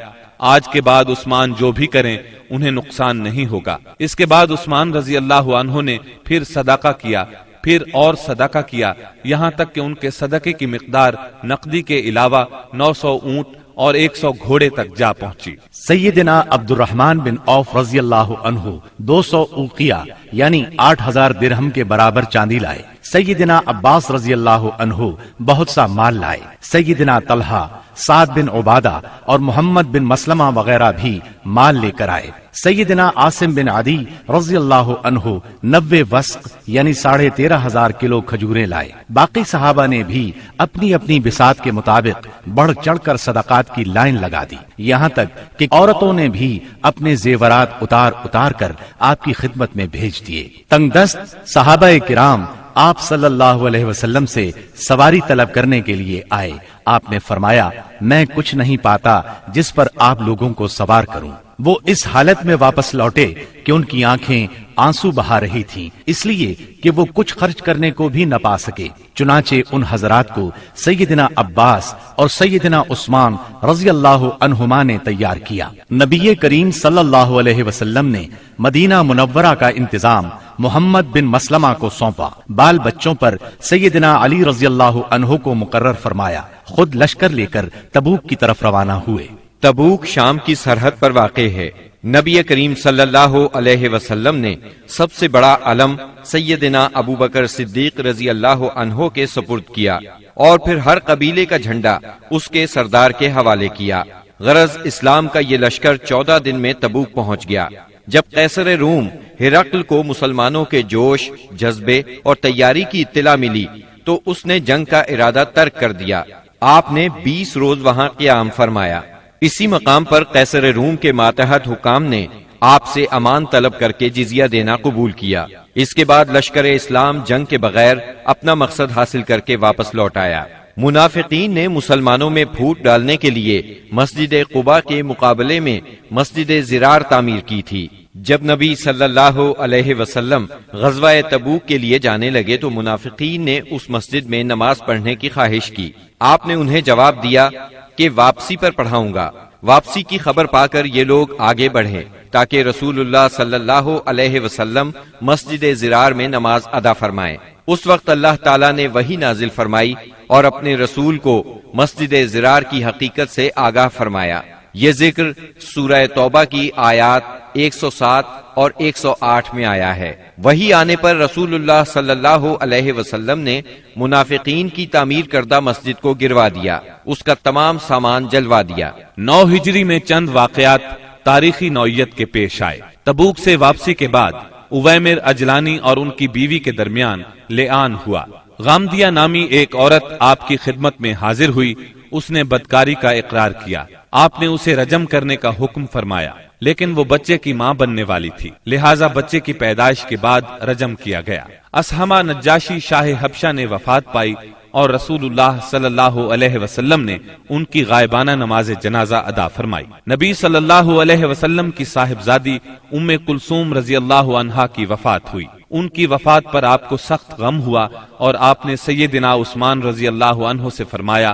Speaker 3: آج کے بعد عثمان جو بھی کریں انہیں نقصان نہیں ہوگا۔ اس کے بعد عثمان رضی اللہ عنہ نے پھر صدقہ کیا، پھر اور صدقہ کیا، یہاں تک کہ ان کے صدقے کی مقدار نقدی کے علاوہ 900 اونٹ اور 100 گھوڑے تک جا پہنچی۔
Speaker 1: سیدنا عبد الرحمن بن عوف رضی اللہ عنہ 200 اوقیہ یعنی 8000 درہم کے برابر چاندی لائے۔ سیدنا عباس رضی اللہ عنہ بہت سا مال لائے۔ سیدنا طلحہ، سعد بن عبادہ اور محمد بن مسلمہ وغیرہ بھی مال لے کر آئے۔ سیدنا عاصم بن عدی رضی اللہ عنہ 90 وسق یعنی 13,500 کلو کھجوریں لائے۔ باقی صحابہ نے بھی اپنی اپنی بساط کے مطابق بڑھ چڑھ کر صدقات کی لائن لگا دی، یہاں تک کہ عورتوں نے بھی اپنے زیورات اتار اتار کر آپ کی خدمت میں بھیج دیے۔ تنگ دست صحابہ کرام آپ صلی اللہ علیہ وسلم سے سواری طلب کرنے کے لیے آئے۔ آپ نے فرمایا، میں کچھ نہیں پاتا جس پر آپ لوگوں کو سوار کروں۔ وہ اس حالت میں واپس لوٹے کہ ان کی آنکھیں آنسو بہا رہی تھیں، اس لیے کہ وہ کچھ خرچ کرنے کو بھی نہ پا سکے۔ چنانچہ ان حضرات کو سیدنا عباس اور سیدنا عثمان رضی اللہ عنہما نے تیار کیا۔ نبی کریم صلی اللہ علیہ وسلم نے مدینہ منورہ کا انتظام محمد بن مسلمہ کو سونپا۔ بال بچوں پر سیدنا علی رضی اللہ عنہ کو مقرر فرمایا۔ خود لشکر لے کر تبوک کی طرف روانہ ہوئے۔
Speaker 2: تبوک شام کی سرحد پر واقع ہے۔ نبی کریم صلی اللہ علیہ وسلم نے سب سے بڑا علم سیدنا ابو بکر صدیق رضی اللہ عنہ کے سپرد کیا اور پھر ہر قبیلے کا جھنڈا اس کے سردار کے حوالے کیا۔ غرض اسلام کا یہ لشکر 14 دن میں تبوک پہنچ گیا۔ جب قیصر روم ہرقل کو مسلمانوں کے جوش، جذبے اور تیاری کی اطلاع ملی تو اس نے جنگ کا ارادہ ترک کر دیا۔ آپ نے 20 روز وہاں قیام فرمایا۔ اسی مقام پر قیصر روم کے ماتحت حکام نے آپ سے امان طلب کر کے جزیہ دینا قبول کیا۔ اس کے بعد لشکر اسلام جنگ کے بغیر اپنا مقصد حاصل کر کے واپس لوٹ آیا۔ منافقین نے مسلمانوں میں پھوٹ ڈالنے کے لیے مسجد قباء کے مقابلے میں مسجد زرار تعمیر کی تھی۔ جب نبی صلی اللہ علیہ وسلم غزوہ تبوک کے لیے جانے لگے تو منافقین نے اس مسجد میں نماز پڑھنے کی خواہش کی۔ آپ نے انہیں جواب دیا کہ واپسی پر پڑھاؤں گا۔ واپسی کی خبر پا کر یہ لوگ آگے بڑھے تاکہ رسول اللہ صلی اللہ علیہ وسلم مسجد زرار میں نماز ادا فرمائیں۔ اس وقت اللہ تعالیٰ نے وحی نازل فرمائی اور اپنے رسول کو مسجد زرار کی حقیقت سے آگاہ فرمایا۔ یہ ذکر سورہ توبہ کی آیات 107 اور 108 میں آیا ہے۔ وحی آنے پر رسول اللہ صلی اللہ علیہ وسلم نے منافقین کی تعمیر کردہ مسجد کو گروا دیا، اس کا تمام سامان جلوا دیا۔
Speaker 3: 9 ہجری میں چند واقعات تاریخی نوعیت کے پیش آئے۔ تبوک سے واپسی کے بعد اویمر اجلانی اور ان کی بیوی کے درمیان لعان ہوا۔ غامدیہ نامی ایک عورت آپ کی خدمت میں حاضر ہوئی۔ اس نے بدکاری کا اقرار کیا۔ آپ نے اسے رجم کرنے کا حکم فرمایا، لیکن وہ بچے کی ماں بننے والی تھی، لہٰذا بچے کی پیدائش کے بعد رجم کیا گیا۔ اسحمہ نجاشی شاہ حبشہ نے وفات پائی اور رسول اللہ صلی اللہ علیہ وسلم نے ان کی غائبانہ نماز جنازہ ادا فرمائی۔ نبی صلی اللہ علیہ وسلم کی صاحبزادی ام کلثوم رضی اللہ عنہا کی وفات ہوئی۔ ان کی وفات پر آپ کو سخت غم ہوا اور آپ نے سیدنا عثمان رضی اللہ عنہ سے فرمایا،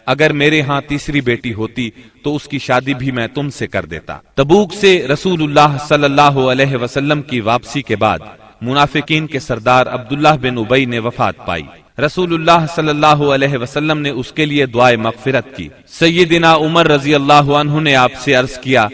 Speaker 3: اگر میرے ہاں تیسری بیٹی ہوتی تو اس کی شادی بھی میں تم سے کر دیتا۔ تبوک سے رسول اللہ صلی اللہ علیہ وسلم کی واپسی کے بعد منافقین کے سردار عبداللہ بن ابی نے وفات پائی۔ رسول اللہ صلی اللہ علیہ وسلم نے اس کے لیے دعائے مغفرت کی۔ سیدنا عمر رضی اللہ عنہ نے آپ سے عرض کیا،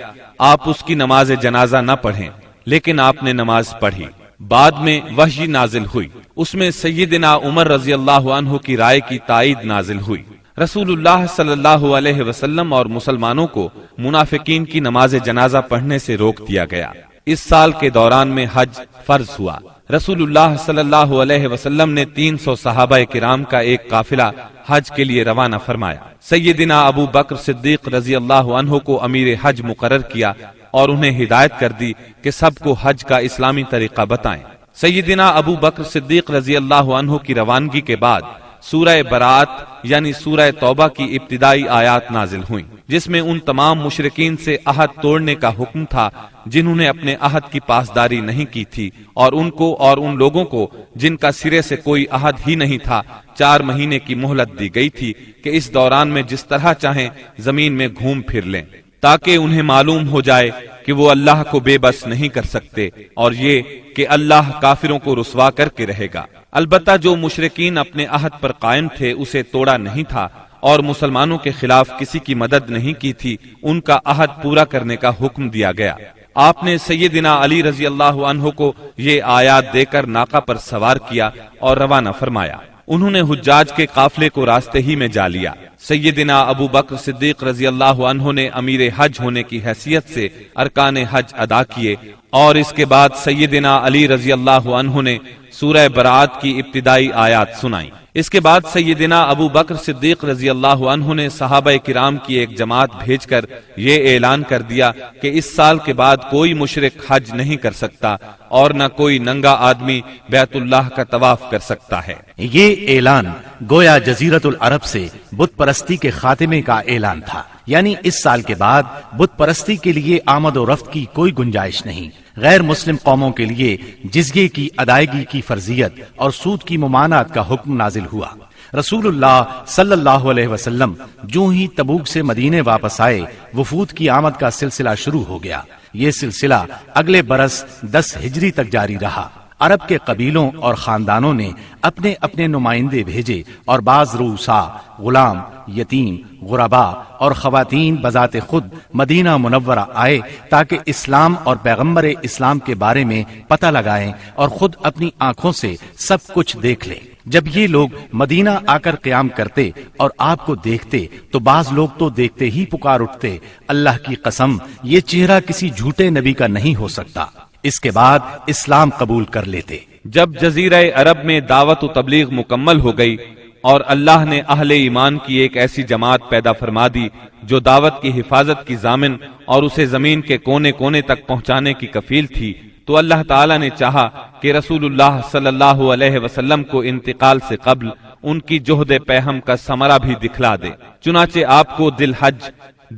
Speaker 3: آپ اس کی نماز جنازہ نہ پڑھیں، لیکن آپ نے نماز پڑھی۔ بعد میں وحی نازل ہوئی، اس میں سیدنا عمر رضی اللہ عنہ کی رائے کی تائید نازل ہوئی۔ رسول اللہ صلی اللہ علیہ وسلم اور مسلمانوں کو منافقین کی نماز جنازہ پڑھنے سے روک دیا گیا۔ اس سال کے دوران میں حج فرض ہوا۔ رسول اللہ صلی اللہ علیہ وسلم نے 300 صحابہ کرام کا ایک قافلہ حج کے لیے روانہ فرمایا۔ سیدنا ابو بکر صدیق رضی اللہ عنہ کو امیر حج مقرر کیا اور انہیں ہدایت کر دی کہ سب کو حج کا اسلامی طریقہ بتائیں۔ سیدنا ابو بکر صدیق رضی اللہ عنہ کی روانگی کے بعد سورہ برات یعنی سورہ توبہ کی ابتدائی آیات نازل ہوئیں، جس میں ان تمام مشرکین سے عہد توڑنے کا حکم تھا جنہوں نے اپنے عہد کی پاسداری نہیں کی تھی، اور ان کو اور ان لوگوں کو جن کا سرے سے کوئی عہد ہی نہیں تھا 4 مہینے کی مہلت دی گئی تھی کہ اس دوران میں جس طرح چاہیں زمین میں گھوم پھر لیں، تاکہ انہیں معلوم ہو جائے کہ وہ اللہ کو بے بس نہیں کر سکتے، اور یہ کہ اللہ کافروں کو رسوا کر کے رہے گا۔ البتہ جو مشرکین اپنے عہد پر قائم تھے اسے توڑا نہیں تھا اور مسلمانوں کے خلاف کسی کی مدد نہیں کی تھی، ان کا عہد پورا کرنے کا حکم دیا گیا۔ آپ نے سیدنا علی رضی اللہ عنہ کو یہ آیات دے کر ناقہ پر سوار کیا اور روانہ فرمایا۔ انہوں نے حجاج کے قافلے کو راستے ہی میں جا لیا۔ سیدنا ابو بکر صدیق رضی اللہ عنہ نے امیر حج ہونے کی حیثیت سے ارکان حج ادا کیے، اور اس کے بعد سیدنا علی رضی اللہ عنہ نے سورہ برات کی ابتدائی آیات سنائیں۔ اس کے بعد سیدنا ابو بکر صدیق رضی اللہ عنہ نے صحابہ کرام کی ایک جماعت بھیج کر یہ اعلان کر دیا کہ اس سال کے بعد کوئی مشرک حج نہیں کر سکتا اور نہ کوئی ننگا آدمی بیت اللہ کا طواف کر سکتا ہے۔
Speaker 1: یہ اعلان گویا جزیرت العرب سے بت پرستی کے خاتمے کا اعلان تھا، یعنی اس سال کے بعد بت پرستی کے لیے آمد و رفت کی کوئی گنجائش نہیں۔ غیر مسلم قوموں کے لیے جزیے کی ادائیگی کی فرضیت اور سود کی ممانعت کا حکم نازل ہوا۔ رسول اللہ صلی اللہ علیہ وسلم جو ہی تبوک سے مدینے واپس آئے، وفود کی آمد کا سلسلہ شروع ہو گیا۔ یہ سلسلہ اگلے برس 10 ہجری تک جاری رہا۔ عرب کے قبیلوں اور خاندانوں نے اپنے اپنے نمائندے بھیجے، اور بعض رؤسا، غلام، یتیم، غربا اور خواتین بذات خود مدینہ منورہ آئے تاکہ اسلام اور پیغمبر اسلام کے بارے میں پتہ لگائیں اور خود اپنی آنکھوں سے سب کچھ دیکھ لیں۔ جب یہ لوگ مدینہ آ کر قیام کرتے اور آپ کو دیکھتے تو بعض لوگ تو دیکھتے ہی پکار اٹھتے، اللہ کی قسم یہ چہرہ کسی جھوٹے نبی کا نہیں ہو سکتا۔ اس کے بعد اسلام قبول کر لیتے۔
Speaker 3: جب جزیرہ عرب میں دعوت و تبلیغ مکمل ہو گئی اور اللہ نے اہل ایمان کی ایک ایسی جماعت پیدا فرما دی جو دعوت کی حفاظت کی ضامن اور اسے زمین کے کونے کونے تک پہنچانے کی کفیل تھی، تو اللہ تعالیٰ نے چاہا کہ رسول اللہ صلی اللہ علیہ وسلم کو انتقال سے قبل ان کی جہد پیہم کا ثمرہ بھی دکھلا دے۔ چنانچہ آپ کو ذی الحج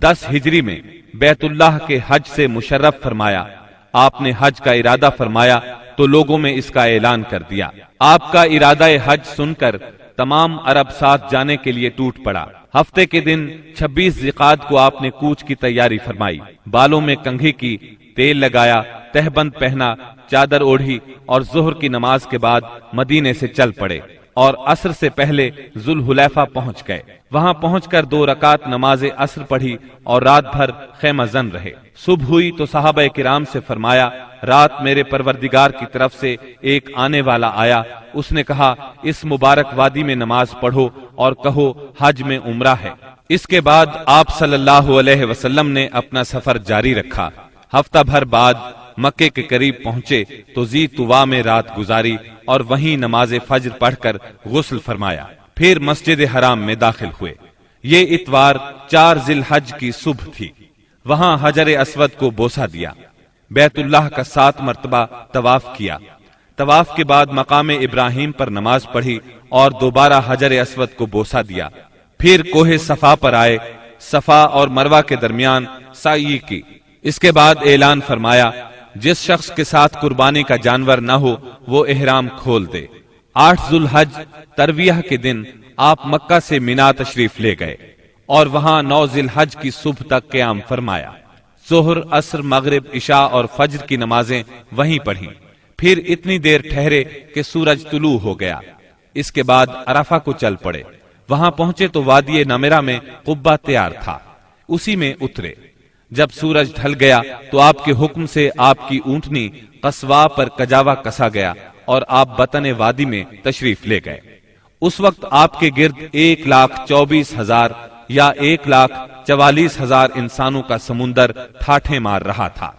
Speaker 3: 10 ہجری میں بیت اللہ کے حج سے مشرف فرمایا۔ آپ نے حج کا ارادہ فرمایا تو لوگوں میں اس کا اعلان کر دیا۔ آپ کا ارادہ حج سن کر تمام عرب ساتھ جانے کے لیے ٹوٹ پڑا۔ ہفتے کے دن 26 ذی-القعدہ کو آپ نے کوچ کی تیاری فرمائی، بالوں میں کنگھی کی، تیل لگایا، تہبند پہنا، چادر اوڑھی اور ظہر کی نماز کے بعد مدینے سے چل پڑے اور عصر سے پہلے ذوالحلیفہ پہنچ گئے۔ وہاں پہنچ کر 2 رکعت نماز عصر پڑھی اور رات بھر خیمہ زن رہے۔ صبح ہوئی تو صحابہ کرام سے فرمایا، رات میرے پروردگار کی طرف سے ایک آنے والا آیا، اس نے کہا اس مبارک وادی میں نماز پڑھو اور کہو حج میں عمرہ ہے۔ اس کے بعد آپ صلی اللہ علیہ وسلم نے اپنا سفر جاری رکھا۔ ہفتہ بھر بعد مکے کے قریب پہنچے تو ذی طوا میں رات گزاری اور وہیں نماز فجر پڑھ کر غسل فرمایا، پھر مسجد حرام میں داخل ہوئے۔ یہ اتوار 4 ذی الحج کی صبح تھی۔ وہاں حجر اسود کو بوسہ دیا، بیت اللہ کا 7 مرتبہ طواف کیا۔ طواف کے بعد مقام ابراہیم پر نماز پڑھی اور دوبارہ حجر اسود کو بوسہ دیا۔ پھر کوہ صفا پر آئے، صفا اور مروہ کے درمیان سعی کی۔ اس کے بعد اعلان فرمایا، جس شخص کے ساتھ قربانی کا جانور نہ ہو وہ احرام کھول دے۔ 8 ذی الحج ترویہ کے دن آپ مکہ سے مینا تشریف لے گئے اور وہاں 9 ذی الحج کی صبح تک قیام فرمایا۔ ظہر، عصر، مغرب، عشاء اور فجر کی نمازیں وہیں پڑھیں، پھر اتنی دیر ٹھہرے کہ سورج طلوع ہو گیا۔ اس کے بعد عرفہ کو چل پڑے۔ وہاں پہنچے تو وادی نمرہ میں قبہ تیار تھا، اسی میں اترے۔ جب سورج ڈھل گیا تو آپ کے حکم سے آپ کی اونٹنی قصواء پر کجاوا کسا گیا اور آپ بطن وادی میں تشریف لے گئے۔ اس وقت آپ کے گرد 1,24,000 یا 1,44,000 انسانوں کا سمندر ٹھاٹھیں مار رہا تھا۔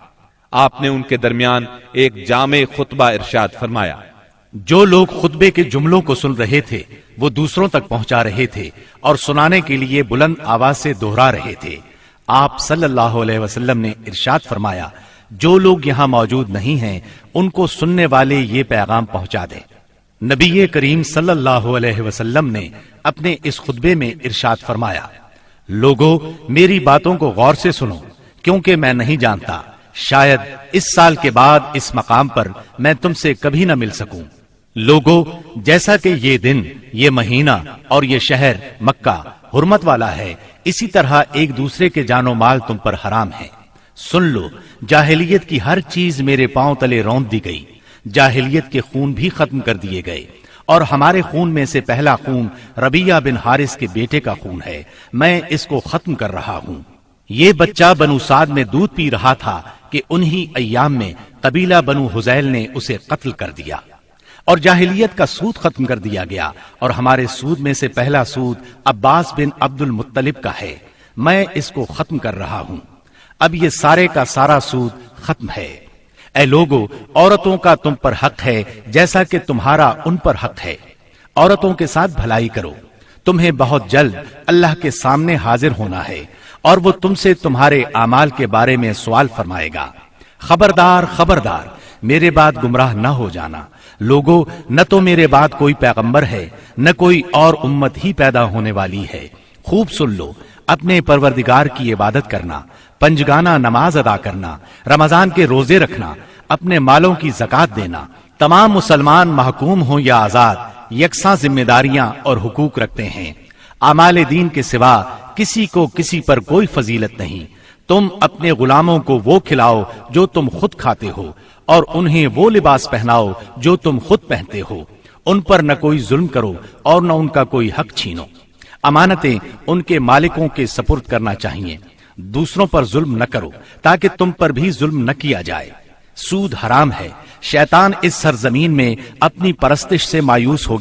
Speaker 3: آپ نے ان کے درمیان ایک جامع خطبہ ارشاد فرمایا۔
Speaker 1: جو لوگ خطبے کے جملوں کو سن رہے تھے وہ دوسروں تک پہنچا رہے تھے اور سنانے کے لیے بلند آواز سے دوہرا رہے تھے۔ آپ صلی اللہ علیہ وسلم نے ارشاد فرمایا، جو لوگ یہاں موجود نہیں ہیں ان کو سننے والے یہ پیغام پہنچا دیں۔ نبی کریم صلی اللہ علیہ وسلم نے اپنے اس خطبے میں ارشاد فرمایا، لوگو میری باتوں کو غور سے سنو، کیونکہ میں نہیں جانتا، شاید اس سال کے بعد اس مقام پر میں تم سے کبھی نہ مل سکوں۔ لوگو جیسا کہ یہ دن، یہ مہینہ اور یہ شہر مکہ حرمت والا ہے، اسی طرح ایک دوسرے کے جان و مال تم پر حرام ہے۔ سن لو، جاہلیت کی ہر چیز میرے پاؤں تلے روند دی گئی، جاہلیت کے خون بھی ختم کر دیے گئے، اور ہمارے خون میں سے پہلا خون ربیعہ بن حارث کے بیٹے کا خون ہے، میں اس کو ختم کر رہا ہوں۔ یہ بچہ بنو سعد میں دودھ پی رہا تھا کہ انہی ایام میں قبیلہ بنو حذیل نے اسے قتل کر دیا، اور جاہلیت کا سود ختم کر دیا گیا، اور ہمارے سود میں سے پہلا سود عباس بن عبد المطلب کا ہے، میں اس کو ختم کر رہا ہوں، اب یہ سارے کا سارا سود ختم ہے۔ اے لوگو، عورتوں کا تم پر حق ہے جیسا کہ تمہارا ان پر حق ہے، عورتوں کے ساتھ بھلائی کرو، تمہیں بہت جلد اللہ کے سامنے حاضر ہونا ہے، اور وہ تم سے تمہارے اعمال کے بارے میں سوال فرمائے گا۔ خبردار خبردار، میرے بعد گمراہ نہ ہو جانا، لوگو، نہ تو میرے بعد کوئی پیغمبر ہے، نہ کوئی اور امت ہی پیدا ہونے والی ہے۔ خوب سن لو، اپنے پروردگار کی عبادت کرنا، پنجگانہ نماز ادا کرنا، رمضان کے روزے رکھنا، اپنے مالوں کی زکوٰۃ دینا، تمام مسلمان محکوم ہوں یا آزاد یکساں ذمہ داریاں اور حقوق رکھتے ہیں۔ اعمال دین کے سوا کسی کو کسی پر کوئی فضیلت نہیں۔ تم اپنے غلاموں کو وہ کھلاؤ جو تم خود کھاتے ہو، اور انہیں وہ لباس پہناؤ جو تم خود پہنتے ہو، ان پر نہ کوئی ظلم کرو اور نہ ان کا کوئی حق چھینو۔ امانتیں ان کے مالکوں کے سپرد کرنا چاہیے، دوسروں پر ظلم نہ کرو تاکہ تم پر بھی ظلم نہ کیا جائے۔ سود حرام ہے، شیطان اس سرزمین میں اپنی پرستش سے مایوس ہو گیا